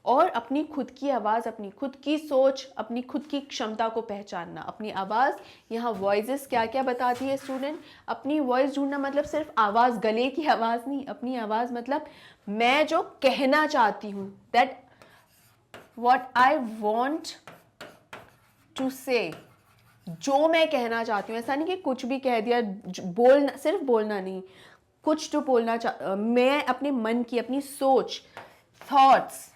और अपनी खुद की आवाज़, अपनी खुद की सोच, अपनी खुद की क्षमता को पहचानना। अपनी आवाज़, यहाँ वॉइसेस क्या क्या बताती है स्टूडेंट? अपनी वॉइस ढूंढना मतलब सिर्फ आवाज़, गले की आवाज़ नहीं, अपनी आवाज़ मतलब मैं जो कहना चाहती हूँ, that what I want to say, जो मैं कहना चाहती हूँ। ऐसा नहीं कि कुछ भी कह दिया, बोलना, सिर्फ बोलना नहीं, कुछ तो बोलना मैं अपने मन की, अपनी सोच, थॉट्स,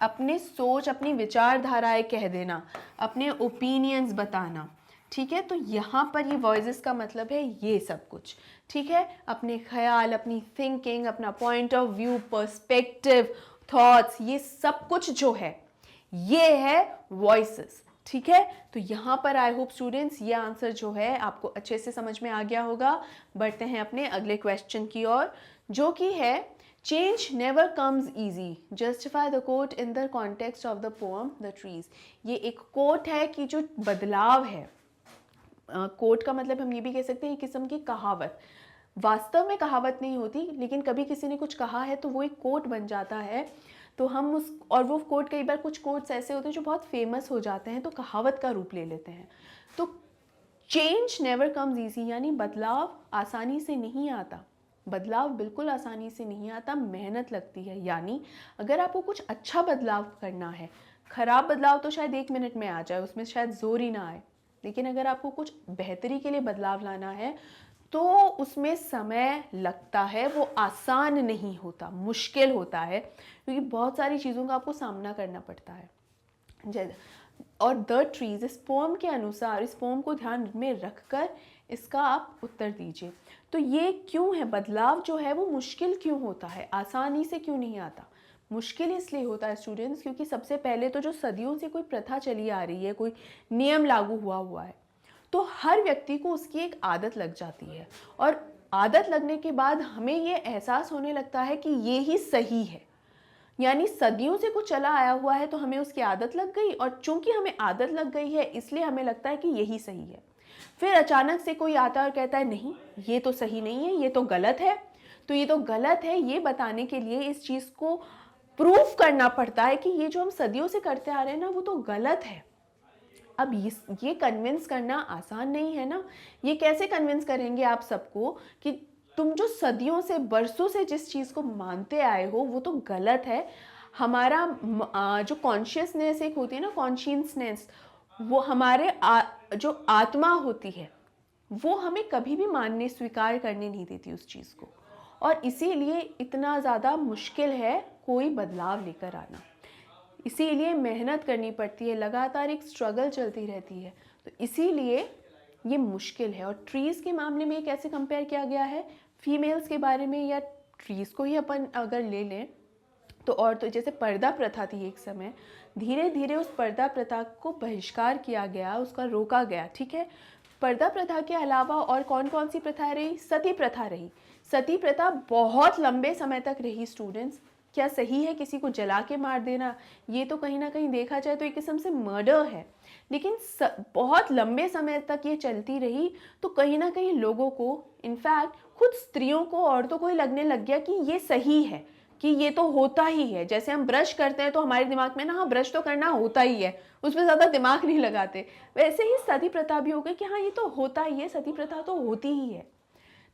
अपने सोच, अपनी विचारधाराएं कह देना, अपने ओपिनियंस बताना, ठीक है। तो यहाँ पर ये वॉइसेस का मतलब है ये सब कुछ, ठीक है। अपने ख्याल, अपनी थिंकिंग, अपना point of view, perspective, thoughts, ये सब कुछ जो है ये है वॉइसेस, ठीक है। तो यहाँ पर आई होप स्टूडेंट्स ये आंसर जो है आपको अच्छे से समझ में आ गया होगा। बढ़ते हैं अपने अगले क्वेश्चन की ओर, जो कि है Change never comes easy. Justify the quote in the context of the poem The Trees. ये एक कोट है कि जो बदलाव है, कोट का मतलब हम ये भी कह सकते हैं एक किस्म की कहावत। वास्तव में कहावत नहीं होती, लेकिन कभी किसी ने कुछ कहा है तो वो एक कोट बन जाता है। तो हम उस, और वो कोट कई बार कुछ कोट्स ऐसे होते हैं जो बहुत फेमस हो जाते हैं तो कहावत का रूप ले लेते हैं। तो चेंज नेवर कम्स ईजी, यानी बदलाव आसानी से नहीं आता, बदलाव बिल्कुल आसानी से नहीं आता, मेहनत लगती है। यानी अगर आपको कुछ अच्छा बदलाव करना है खराब बदलाव तो शायद 1 मिनट में आ जाए, उसमें शायद जोर ही ना आए, लेकिन अगर आपको कुछ बेहतरी के लिए बदलाव लाना है तो उसमें समय लगता है, वो आसान नहीं होता, मुश्किल होता है, क्योंकि बहुत सारी चीज़ों का आपको सामना करना पड़ता है। और द ट्रीज, इस पोम के अनुसार, इस पोम को ध्यान में रखकर इसका आप उत्तर दीजिए। तो ये क्यों है, बदलाव जो है वो मुश्किल क्यों होता है, आसानी से क्यों नहीं आता? मुश्किल इसलिए होता है स्टूडेंट्स, क्योंकि सबसे पहले तो जो सदियों से कोई प्रथा चली आ रही है, कोई नियम लागू हुआ है, तो हर व्यक्ति को उसकी एक आदत लग जाती है, और आदत लगने के बाद हमें ये एहसास होने लगता है कि ये ही सही है। यानी सदियों से कुछ चला आया हुआ है तो हमें उसकी आदत लग गई, और चूंकि हमें आदत लग गई है इसलिए हमें लगता है कि यही सही है। फिर अचानक से कोई आता है और कहता है नहीं ये तो सही नहीं है, ये तो गलत है। तो ये तो गलत है, ये बताने के लिए इस चीज़ को प्रूफ करना पड़ता है कि ये जो हम सदियों से करते आ रहे हैं ना वो तो गलत है। अब ये कन्विंस करना आसान नहीं है ना। ये कैसे कन्विंस करेंगे आप सबको कि तुम जो सदियों से, बरसों से जिस चीज़ को मानते आए हो वो तो गलत है। हमारा जो कॉन्शियसनेस एक होती है ना, कॉन्शियसनेस, वो हमारे जो आत्मा होती है वो हमें कभी भी मानने, स्वीकार करने नहीं देती उस चीज़ को, और इसीलिए इतना ज़्यादा मुश्किल है कोई बदलाव लेकर आना। इसीलिए मेहनत करनी पड़ती है, लगातार एक स्ट्रगल चलती रहती है, तो इसीलिए ये मुश्किल है। और ट्रीज़ के मामले में कैसे कंपेयर किया गया है फीमेल्स के बारे में, या ट्रीज़ को ही अपन अगर ले लें तो, और तो जैसे पर्दा प्रथा थी एक समय, धीरे धीरे उस पर्दा प्रथा को बहिष्कार किया गया, उसका रोका गया, ठीक है। पर्दा प्रथा के अलावा और कौन कौन सी प्रथा रही? सती प्रथा रही। सती प्रथा बहुत लंबे समय तक रही स्टूडेंट्स। क्या सही है किसी को जला के मार देना? ये तो कहीं ना कहीं देखा जाए तो एक किस्म से मर्डर है, लेकिन बहुत लंबे समय तक ये चलती रही, तो कहीं ना कहीं लोगों को, इनफैक्ट खुद स्त्रियों को, औरतों को ही लगने लग गया कि ये सही है, कि ये तो होता ही है। जैसे हम ब्रश करते हैं तो हमारे दिमाग में ना, हाँ ब्रश तो करना होता ही है, उसमें ज़्यादा दिमाग नहीं लगाते, वैसे ही सती प्रथा भी हो गई कि हाँ ये तो होता ही है, सती प्रथा तो होती ही है।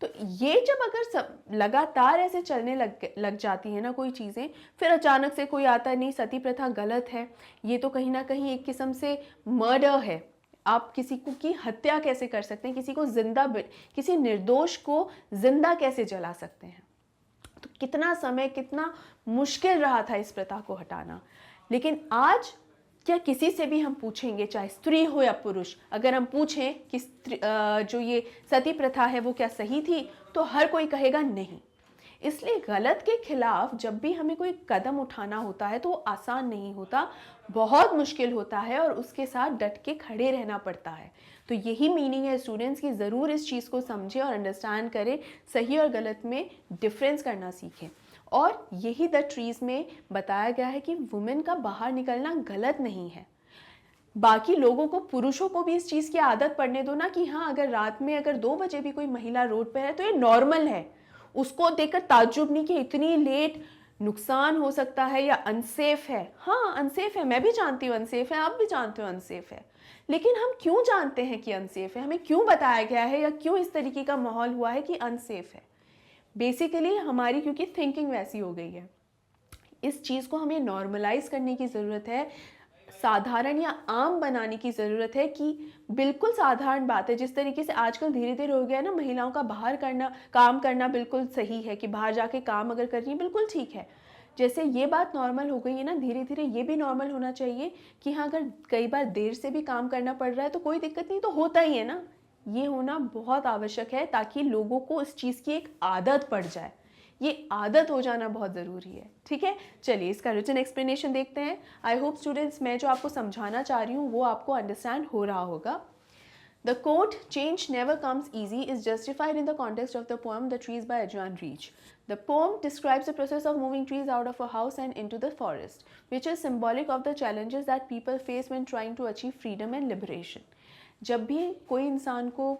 तो ये जब अगर लगातार ऐसे चलने लग जाती है ना कोई चीज़ें, फिर अचानक से कोई आता है नहीं सती प्रथा गलत है, ये तो कहीं ना कहीं एक किस्म से मर्डर है, आप किसी को की हत्या कैसे कर सकते हैं, किसी को जिंदा, किसी निर्दोष को जिंदा कैसे जला सकते हैं। तो कितना समय, कितना मुश्किल रहा था इस प्रथा को हटाना। लेकिन आज क्या किसी से भी हम पूछेंगे, चाहे स्त्री हो या पुरुष, अगर हम पूछें कि जो ये सती प्रथा है वो क्या सही थी, तो हर कोई कहेगा नहीं। इसलिए गलत के खिलाफ जब भी हमें कोई कदम उठाना होता है तो वो आसान नहीं होता, बहुत मुश्किल होता है, और उसके साथ डट के खड़े रहना पड़ता है। तो यही मीनिंग है स्टूडेंट्स की, ज़रूर इस चीज़ को समझें और अंडरस्टैंड करें, सही और गलत में डिफरेंस करना सीखें। और यही द ट्रीज़ में बताया गया है कि वुमेन का बाहर निकलना गलत नहीं है। बाकी लोगों को, पुरुषों को भी इस चीज़ की आदत पड़ने दो ना कि हाँ अगर रात में अगर 2 बजे भी कोई महिला रोड पर है तो ये नॉर्मल है, उसको देखकर ताज्जुब नहीं कि इतनी लेट, नुकसान हो सकता है या अनसेफ है। हाँ अनसेफ है, मैं भी जानती हूँ अनसेफ है, आप भी जानते हो अनसेफ है, लेकिन हम क्यों जानते हैं कि अनसेफ है, हमें क्यों बताया गया है, या क्यों इस तरीके का माहौल हुआ है कि अनसेफ है? बेसिकली हमारी क्योंकि थिंकिंग वैसी हो गई है। इस चीज़ को हमें नॉर्मलाइज करने की ज़रूरत है, साधारण या आम बनाने की ज़रूरत है कि बिल्कुल साधारण बात है। जिस तरीके से आजकल धीरे धीरे हो गया है ना, महिलाओं का बाहर करना, काम करना बिल्कुल सही है, कि बाहर जाके काम अगर कर रही है बिल्कुल ठीक है। जैसे ये बात नॉर्मल हो गई है ना, धीरे धीरे ये भी नॉर्मल होना चाहिए कि हाँ अगर कई बार देर से भी काम करना पड़ रहा है तो कोई दिक्कत नहीं, तो होता ही है ना। ये होना बहुत आवश्यक है ताकि लोगों को इस चीज़ की एक आदत पड़ जाए, ये आदत हो जाना बहुत ज़रूरी है। ठीक है, चलिए इसका रिटन एक्सप्लेनेशन देखते हैं। आई होप स्टूडेंट्स मैं जो आपको समझाना चाह रही हूँ वो आपको अंडरस्टैंड हो रहा होगा। The quote, "Change never comes easy," is justified in the context of the poem The Trees by Adrian Rich. The poem describes the process of moving trees out of a house and into the forest, which is symbolic of the challenges that people face when trying to achieve freedom and liberation. जब भी कोई इंसान को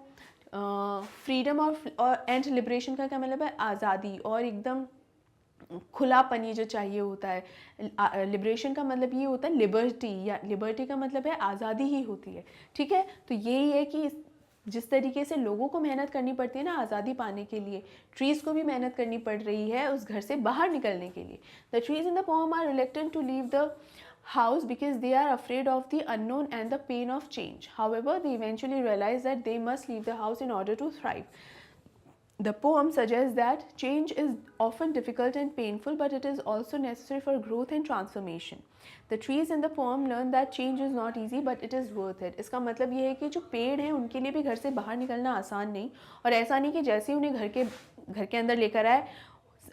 freedom और and liberation का क्या मतलब है, आज़ादी और एकदम खुलापन ये जो चाहिए होता है। लिबरेशन का मतलब ये होता है लिबर्टी, या लिबर्टी का मतलब है आज़ादी ही होती है। ठीक है, तो यही है कि जिस तरीके से लोगों को मेहनत करनी पड़ती है ना आज़ादी पाने के लिए, ट्रीज़ को भी मेहनत करनी पड़ रही है उस घर से बाहर निकलने के लिए। The trees in the poem are reluctant to leave the house because they are afraid of the unknown and the pain of change. However, they eventually realize that they must leave the house in order to thrive. The poem suggests that change is often difficult and painful, but it is also necessary for growth and transformation. The trees in the poem learn that change is not easy, but it is worth it. इसका मतलब ये है कि जो पेड़ हैं उनके लिए भी घर से बाहर निकलना आसान नहीं, और ऐसा नहीं कि जैसे ही उन्हें घर के अंदर लेकर आए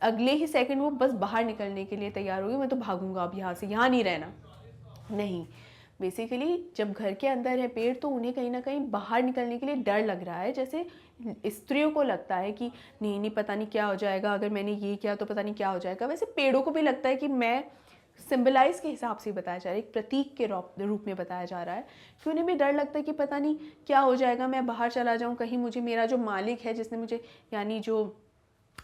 अगले ही सेकंड वो बस बाहर निकलने के लिए तैयार हो गए, मैं तो भागूंगा अब यहाँ से, यहाँ नहीं रहना। नहीं, बेसिकली जब घर के अंदर है पेड़ तो उन्हें कहीं ना कहीं बाहर निकलने के लिए डर लग रहा है, जैसे स्त्रियों को लगता है कि नहीं पता नहीं क्या हो जाएगा, अगर मैंने ये किया तो पता नहीं क्या हो जाएगा, वैसे पेड़ों को भी लगता है कि मैं सिंबलाइज के हिसाब से बताया जा रहा है, एक प्रतीक के रूप में बताया जा रहा है कि उन्हें भी डर लगता है कि पता नहीं क्या हो जाएगा, मैं बाहर चला जाऊँ, कहीं मुझे मेरा जो मालिक है जिसने मुझे, यानी जो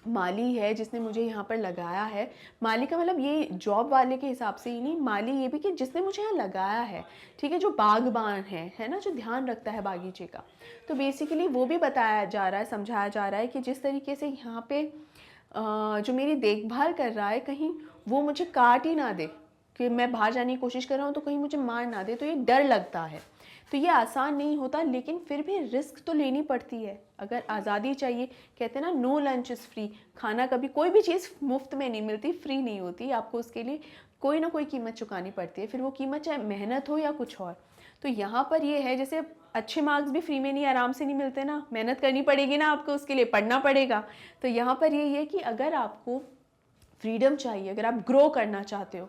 माली है जिसने मुझे यहाँ पर लगाया है, माली का मतलब ये जॉब वाले के हिसाब से ही नहीं, माली ये भी कि जिसने मुझे यहाँ लगाया है, ठीक है, जो बागबान है ना, जो ध्यान रखता है बागीचे का। तो बेसिकली वो भी बताया जा रहा है, समझाया जा रहा है कि जिस तरीके से यहाँ पे जो मेरी देखभाल कर रहा है कहीं वो मुझे काट ही ना दे, कि मैं बाहर जाने की कोशिश कर रहा हूँ तो कहीं मुझे मार ना दे, तो ये डर लगता है। तो ये आसान नहीं होता, लेकिन फिर भी रिस्क तो लेनी पड़ती है। अगर आज़ादी चाहिए, कहते हैं ना नो लंच इज़ फ्री, खाना कभी कोई भी चीज़ मुफ्त में नहीं मिलती, फ्री नहीं होती, आपको उसके लिए कोई ना कोई कीमत चुकानी पड़ती है, फिर वो कीमत चाहे मेहनत हो या कुछ और। तो यहाँ पर ये है, जैसे अच्छे मार्क्स भी फ्री में नहीं, आराम से नहीं मिलते ना, मेहनत करनी पड़ेगी ना आपको, उसके लिए पढ़ना पड़ेगा। तो यहाँ पर यही है कि अगर आपको फ्रीडम चाहिए, अगर आप ग्रो करना चाहते हो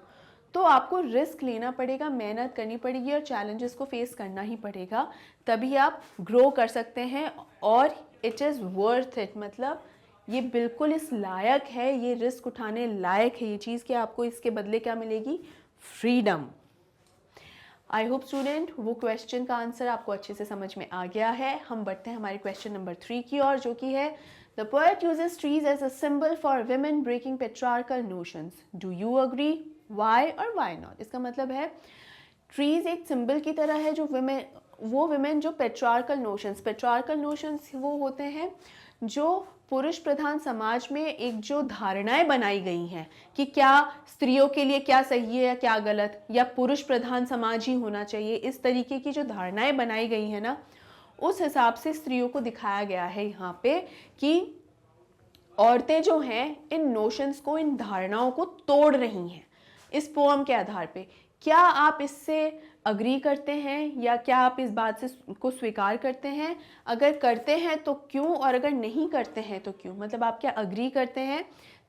तो आपको रिस्क लेना पड़ेगा, मेहनत करनी पड़ेगी और चैलेंजेस को फेस करना ही पड़ेगा, तभी आप ग्रो कर सकते हैं। और इट इज़ वर्थ इट, मतलब ये बिल्कुल इस लायक है, ये रिस्क उठाने लायक है ये चीज़, कि आपको इसके बदले क्या मिलेगी, फ्रीडम। आई होप स्टूडेंट वो क्वेश्चन का आंसर आपको अच्छे से समझ में आ गया है। हम बढ़ते हैं हमारे क्वेश्चन नंबर 3 की ओर, जो कि है the poet uses trees as a symbol for women breaking patriarchal notions, do you agree, why और वाई नॉट। इसका मतलब है ट्रीज एक सिंबल की तरह है, जो विमेन जो पेट्रियार्कल नोशंस वो होते हैं जो पुरुष प्रधान समाज में एक जो धारणाएं बनाई गई हैं कि क्या स्त्रियों के लिए क्या सही है या क्या गलत, या पुरुष प्रधान समाज ही होना चाहिए, इस तरीके की जो धारणाएं बनाई गई हैं ना, उस हिसाब से स्त्रियों को दिखाया गया है यहाँ पे कि औरतें जो हैं इन नोशंस को, इन धारणाओं को तोड़ रही हैं इस पोएम के आधार पे। क्या आप इससे अग्री करते हैं, या क्या आप इस बात से को स्वीकार करते हैं? अगर करते हैं तो क्यों, और अगर नहीं करते हैं तो क्यों? मतलब आप क्या अग्री करते हैं,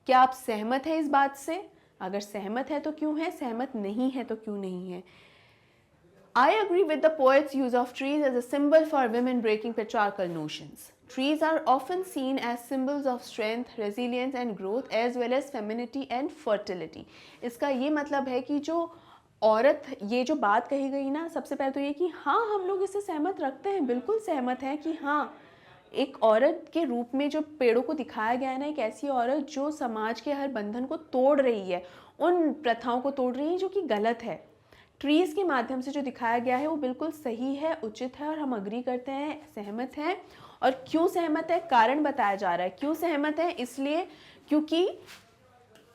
क्या आप सहमत हैं इस बात से? अगर सहमत है तो क्यों है, सहमत नहीं है तो क्यों नहीं है? I agree with the poet's use of trees as a symbol for women breaking patriarchal notions. Trees are often seen as symbols of strength, resilience and growth as well as femininity and fertility. इसका ये मतलब है कि जो औरत, ये जो बात कही गई ना, सबसे पहले तो ये कि हाँ हम लोग इससे सहमत रखते हैं, बिल्कुल सहमत हैं कि हाँ एक औरत के रूप में जो पेड़ों को दिखाया गया है ना, एक ऐसी औरत जो समाज के हर बंधन को तोड़ रही है, उन प्रथाओं को तोड़ रही है जो कि गलत है। ट्रीज़ के माध्यम से जो दिखाया गया है वो बिल्कुल सही है, उचित है, और हम अग्री करते हैं, सहमत हैं। और क्यों सहमत है, कारण बताया जा रहा है। क्यों सहमत है, इसलिए क्योंकि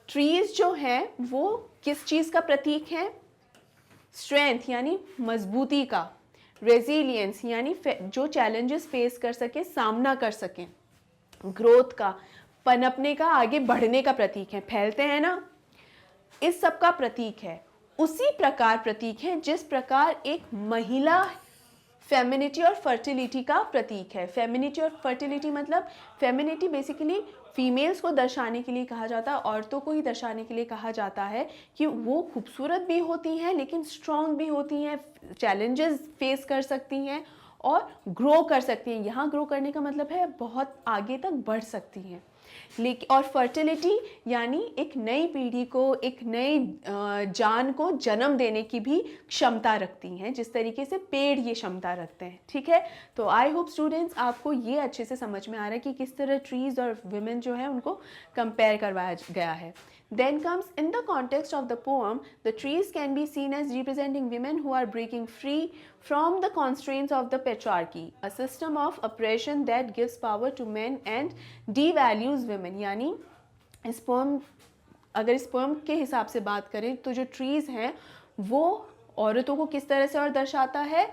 ट्रीज़ जो हैं वो किस चीज़ का प्रतीक है, स्ट्रेंथ यानी मजबूती का, रेजिलियंस यानी जो चैलेंजेस फेस कर सके, सामना कर सकें, ग्रोथ का, पनपने का, आगे बढ़ने का प्रतीक है, फैलते हैं ना, इस सब का प्रतीक है। उसी प्रकार प्रतीक है जिस प्रकार एक महिला फेमिनिटी और फर्टिलिटी का प्रतीक है। फेमिनिटी और फर्टिलिटी मतलब फेमिनिटी बेसिकली फीमेल्स को दर्शाने के लिए कहा जाता है, औरतों को ही दर्शाने के लिए कहा जाता है कि वो खूबसूरत भी होती हैं लेकिन स्ट्रॉन्ग भी होती हैं, चैलेंजेस फेस कर सकती हैं और ग्रो कर सकती हैं। यहाँ ग्रो करने का मतलब है बहुत आगे तक बढ़ सकती हैं। लेकिन और फर्टिलिटी यानी एक नई पीढ़ी को, एक नई जान को जन्म देने की भी क्षमता रखती हैं, जिस तरीके से पेड़ ये क्षमता रखते हैं। ठीक है, तो आई होप स्टूडेंट्स आपको ये अच्छे से समझ में आ रहा है कि किस तरह ट्रीज और वुमेन जो है उनको कंपेयर करवाया गया है। Then comes in the context of the poem, the trees can be seen as representing women who are breaking free from the constraints of the patriarchy, a system of oppression that gives power to men and devalues women. यानी इस poem, अगर इस poem के हिसाब से बात करें तो जो ट्रीज़ हैं वो औरतों को किस तरह से और दर्शाता है,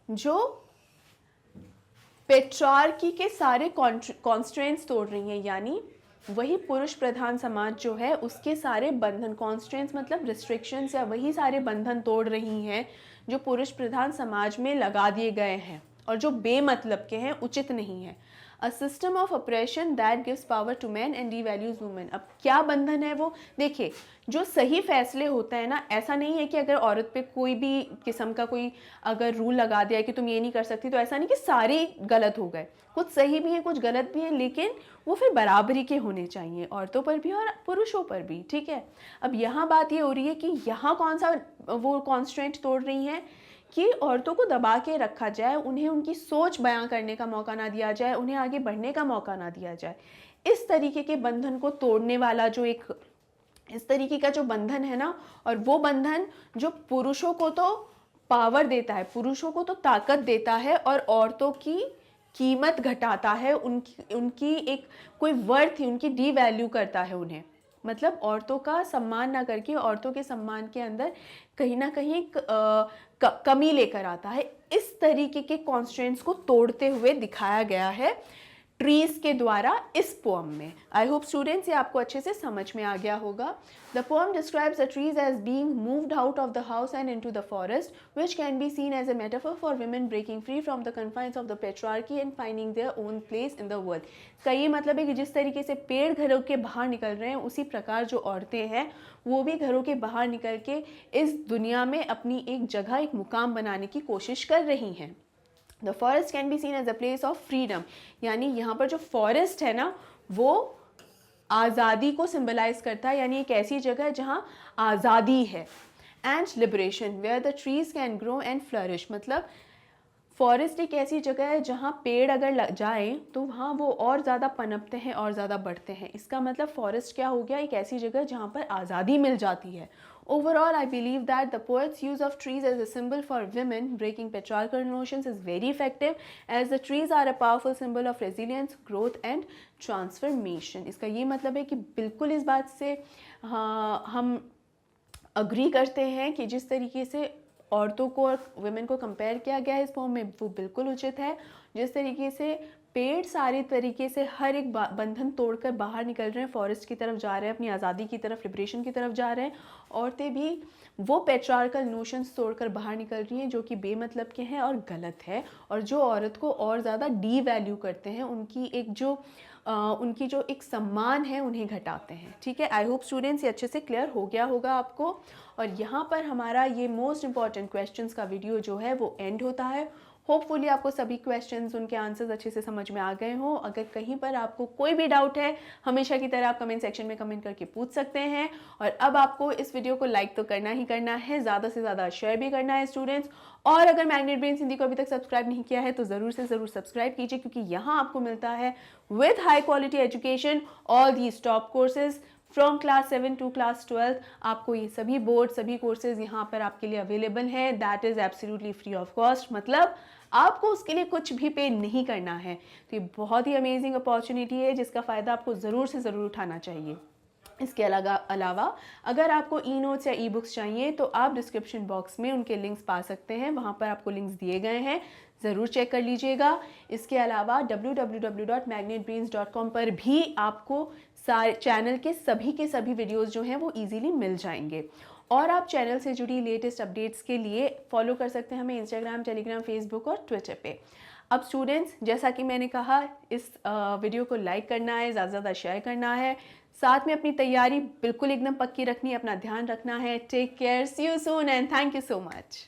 जो पेट्रार्की के सारे कॉन्स्ट्रेंट्स तोड़ रही हैं, यानी वही पुरुष प्रधान समाज जो है उसके सारे बंधन, कॉन्स्ट्रेंट्स मतलब रिस्ट्रिक्शंस, या वही सारे बंधन तोड़ रही हैं जो पुरुष प्रधान समाज में लगा दिए गए हैं और जो बेमतलब के हैं, उचित नहीं है। A system of operation that gives power to man and devalues women. अब क्या बंधन है वो, देखिए जो सही फैसले होते हैं ना, ऐसा नहीं है कि अगर औरत पे कोई भी किस्म का कोई अगर रूल लगा दिया कि तुम ये नहीं कर सकती, तो ऐसा नहीं कि सारे गलत हो गए, कुछ सही भी हैं कुछ गलत भी हैं, लेकिन वो फिर बराबरी के होने चाहिए, औरतों पर भी और पुरुषों पर भी, ठीक है। अब यहाँ बात ये हो रही है कि यहाँ कौन सा वो कॉन्स्ट्रेंट तोड़ रही हैं कि औरतों को दबा के रखा जाए, उन्हें उनकी सोच बयां करने का मौका ना दिया जाए, उन्हें आगे बढ़ने का मौका ना दिया जाए। इस तरीके के बंधन को तोड़ने वाला जो एक इस तरीके का जो बंधन है ना, और वो बंधन जो पुरुषों को तो पावर देता है, पुरुषों को तो ताकत देता है और औरतों की कीमत घटाता है, उनकी एक कोई वर्थ ही, उनकी डी वैल्यू करता है उन्हें, मतलब औरतों का सम्मान ना करके औरतों के सम्मान के अंदर कहीं ना कहीं कमी लेकर आता है। इस तरीके के कॉन्स्ट्रेंट्स को तोड़ते हुए दिखाया गया है ट्रीज के द्वारा इस पोएम में। आई होप स्टूडेंट्स ये आपको अच्छे से समझ में आ गया होगा। The poem describes the trees as being moved out of the house and into the forest, which can be seen as a metaphor for women breaking free from the confines of the patriarchy and finding their own place in the world. का ये मतलब है कि जिस तरीके से पेड़ घरों के बाहर निकल रहे हैं, उसी प्रकार जो औरतें हैं वो भी घरों के बाहर निकल के इस दुनिया में अपनी एक जगह, एक मुकाम बनाने की कोशिश कर रही हैं। The forest can be seen as a place of freedom, यानी यहाँ पर जो फॉरेस्ट है ना वो आज़ादी को सिंबलाइज करता है, यानी एक ऐसी जगह है जहाँ आज़ादी है। And liberation where the trees can grow and flourish, मतलब फॉरेस्ट एक ऐसी जगह है जहाँ पेड़ अगर जाए तो वहाँ वो और ज़्यादा पनपते हैं और ज़्यादा बढ़ते हैं। इसका मतलब फॉरेस्ट क्या हो गया, एक ऐसी जगह जहाँ पर आज़ादी मिल जाती है। Overall, I believe that the poet's use of trees as a symbol for women breaking patriarchal notions is very effective, as the trees are a powerful symbol of resilience, growth and transformation. इसका ये मतलब है कि बिल्कुल इस बात से हम अग्री करते हैं कि जिस तरीके से औरतों को और वुमेन को कंपेयर किया गया है इस पोएम में, वो बिल्कुल उचित है। जिस तरीके से पेड़ सारे तरीके से हर एक बंधन तोड़कर बाहर निकल रहे हैं, फॉरेस्ट की तरफ जा रहे हैं, अपनी आज़ादी की तरफ, लिबरेशन की तरफ जा रहे हैं, औरतें भी वो पेट्रियार्कल नोशंस तोड़कर बाहर निकल रही हैं जो कि बेमतलब के हैं और गलत है, और जो औरत को और ज़्यादा डी वैल्यू करते हैं, उनकी जो एक सम्मान है उन्हें घटाते हैं। ठीक है, आई होप स्टूडेंट्स ये अच्छे से क्लियर हो गया होगा आपको। और यहाँ पर हमारा ये मोस्ट इंपॉर्टेंट क्वेश्चंस का वीडियो जो है वो एंड होता है। होपफुली आपको सभी क्वेश्चंस, उनके आंसर्स अच्छे से समझ में आ गए हों। अगर कहीं पर आपको कोई भी डाउट है, हमेशा की तरह आप कमेंट सेक्शन में कमेंट करके पूछ सकते हैं। और अब आपको इस वीडियो को लाइक तो करना ही करना है, ज़्यादा से ज़्यादा शेयर भी करना है स्टूडेंट्स। और अगर मैग्नेट ब्रेन्स हिंदी को अभी तक सब्सक्राइब नहीं किया है तो ज़रूर से ज़रूर सब्सक्राइब कीजिए, क्योंकि यहाँ आपको मिलता है with high quality education all these top courses from class 7 to class 12। आपको ये सभी बोर्ड, सभी कोर्सेज यहाँ पर आपके लिए अवेलेबल है। That is absolutely free of cost, मतलब आपको उसके लिए कुछ भी पे नहीं करना है। तो ये बहुत ही अमेजिंग अपॉर्चुनिटी है जिसका फ़ायदा आपको ज़रूर से ज़रूर उठाना चाहिए। इसके अलावा अगर आपको ई नोट्स या ई बुक्स चाहिए तो आप डिस्क्रिप्शन बॉक्स में उनके लिंक्स पा सकते हैं, वहाँ पर आपको लिंक्स दिए गए हैं, ज़रूर चेक कर लीजिएगा। इसके अलावा www.magnetbrains.com पर भी आपको सारे चैनल के सभी वीडियोस जो हैं वो इजीली मिल जाएंगे। और आप चैनल से जुड़ी लेटेस्ट अपडेट्स के लिए फॉलो कर सकते हैं हमें इंस्टाग्राम, टेलीग्राम, फेसबुक और ट्विटर पे। अब स्टूडेंट्स, जैसा कि मैंने कहा, इस वीडियो को लाइक करना है, ज़्यादा से ज़्यादा शेयर करना है, साथ में अपनी तैयारी बिल्कुल एकदम पक्की रखनी है, अपना ध्यान रखना है। Take care, see you soon and thank you so much.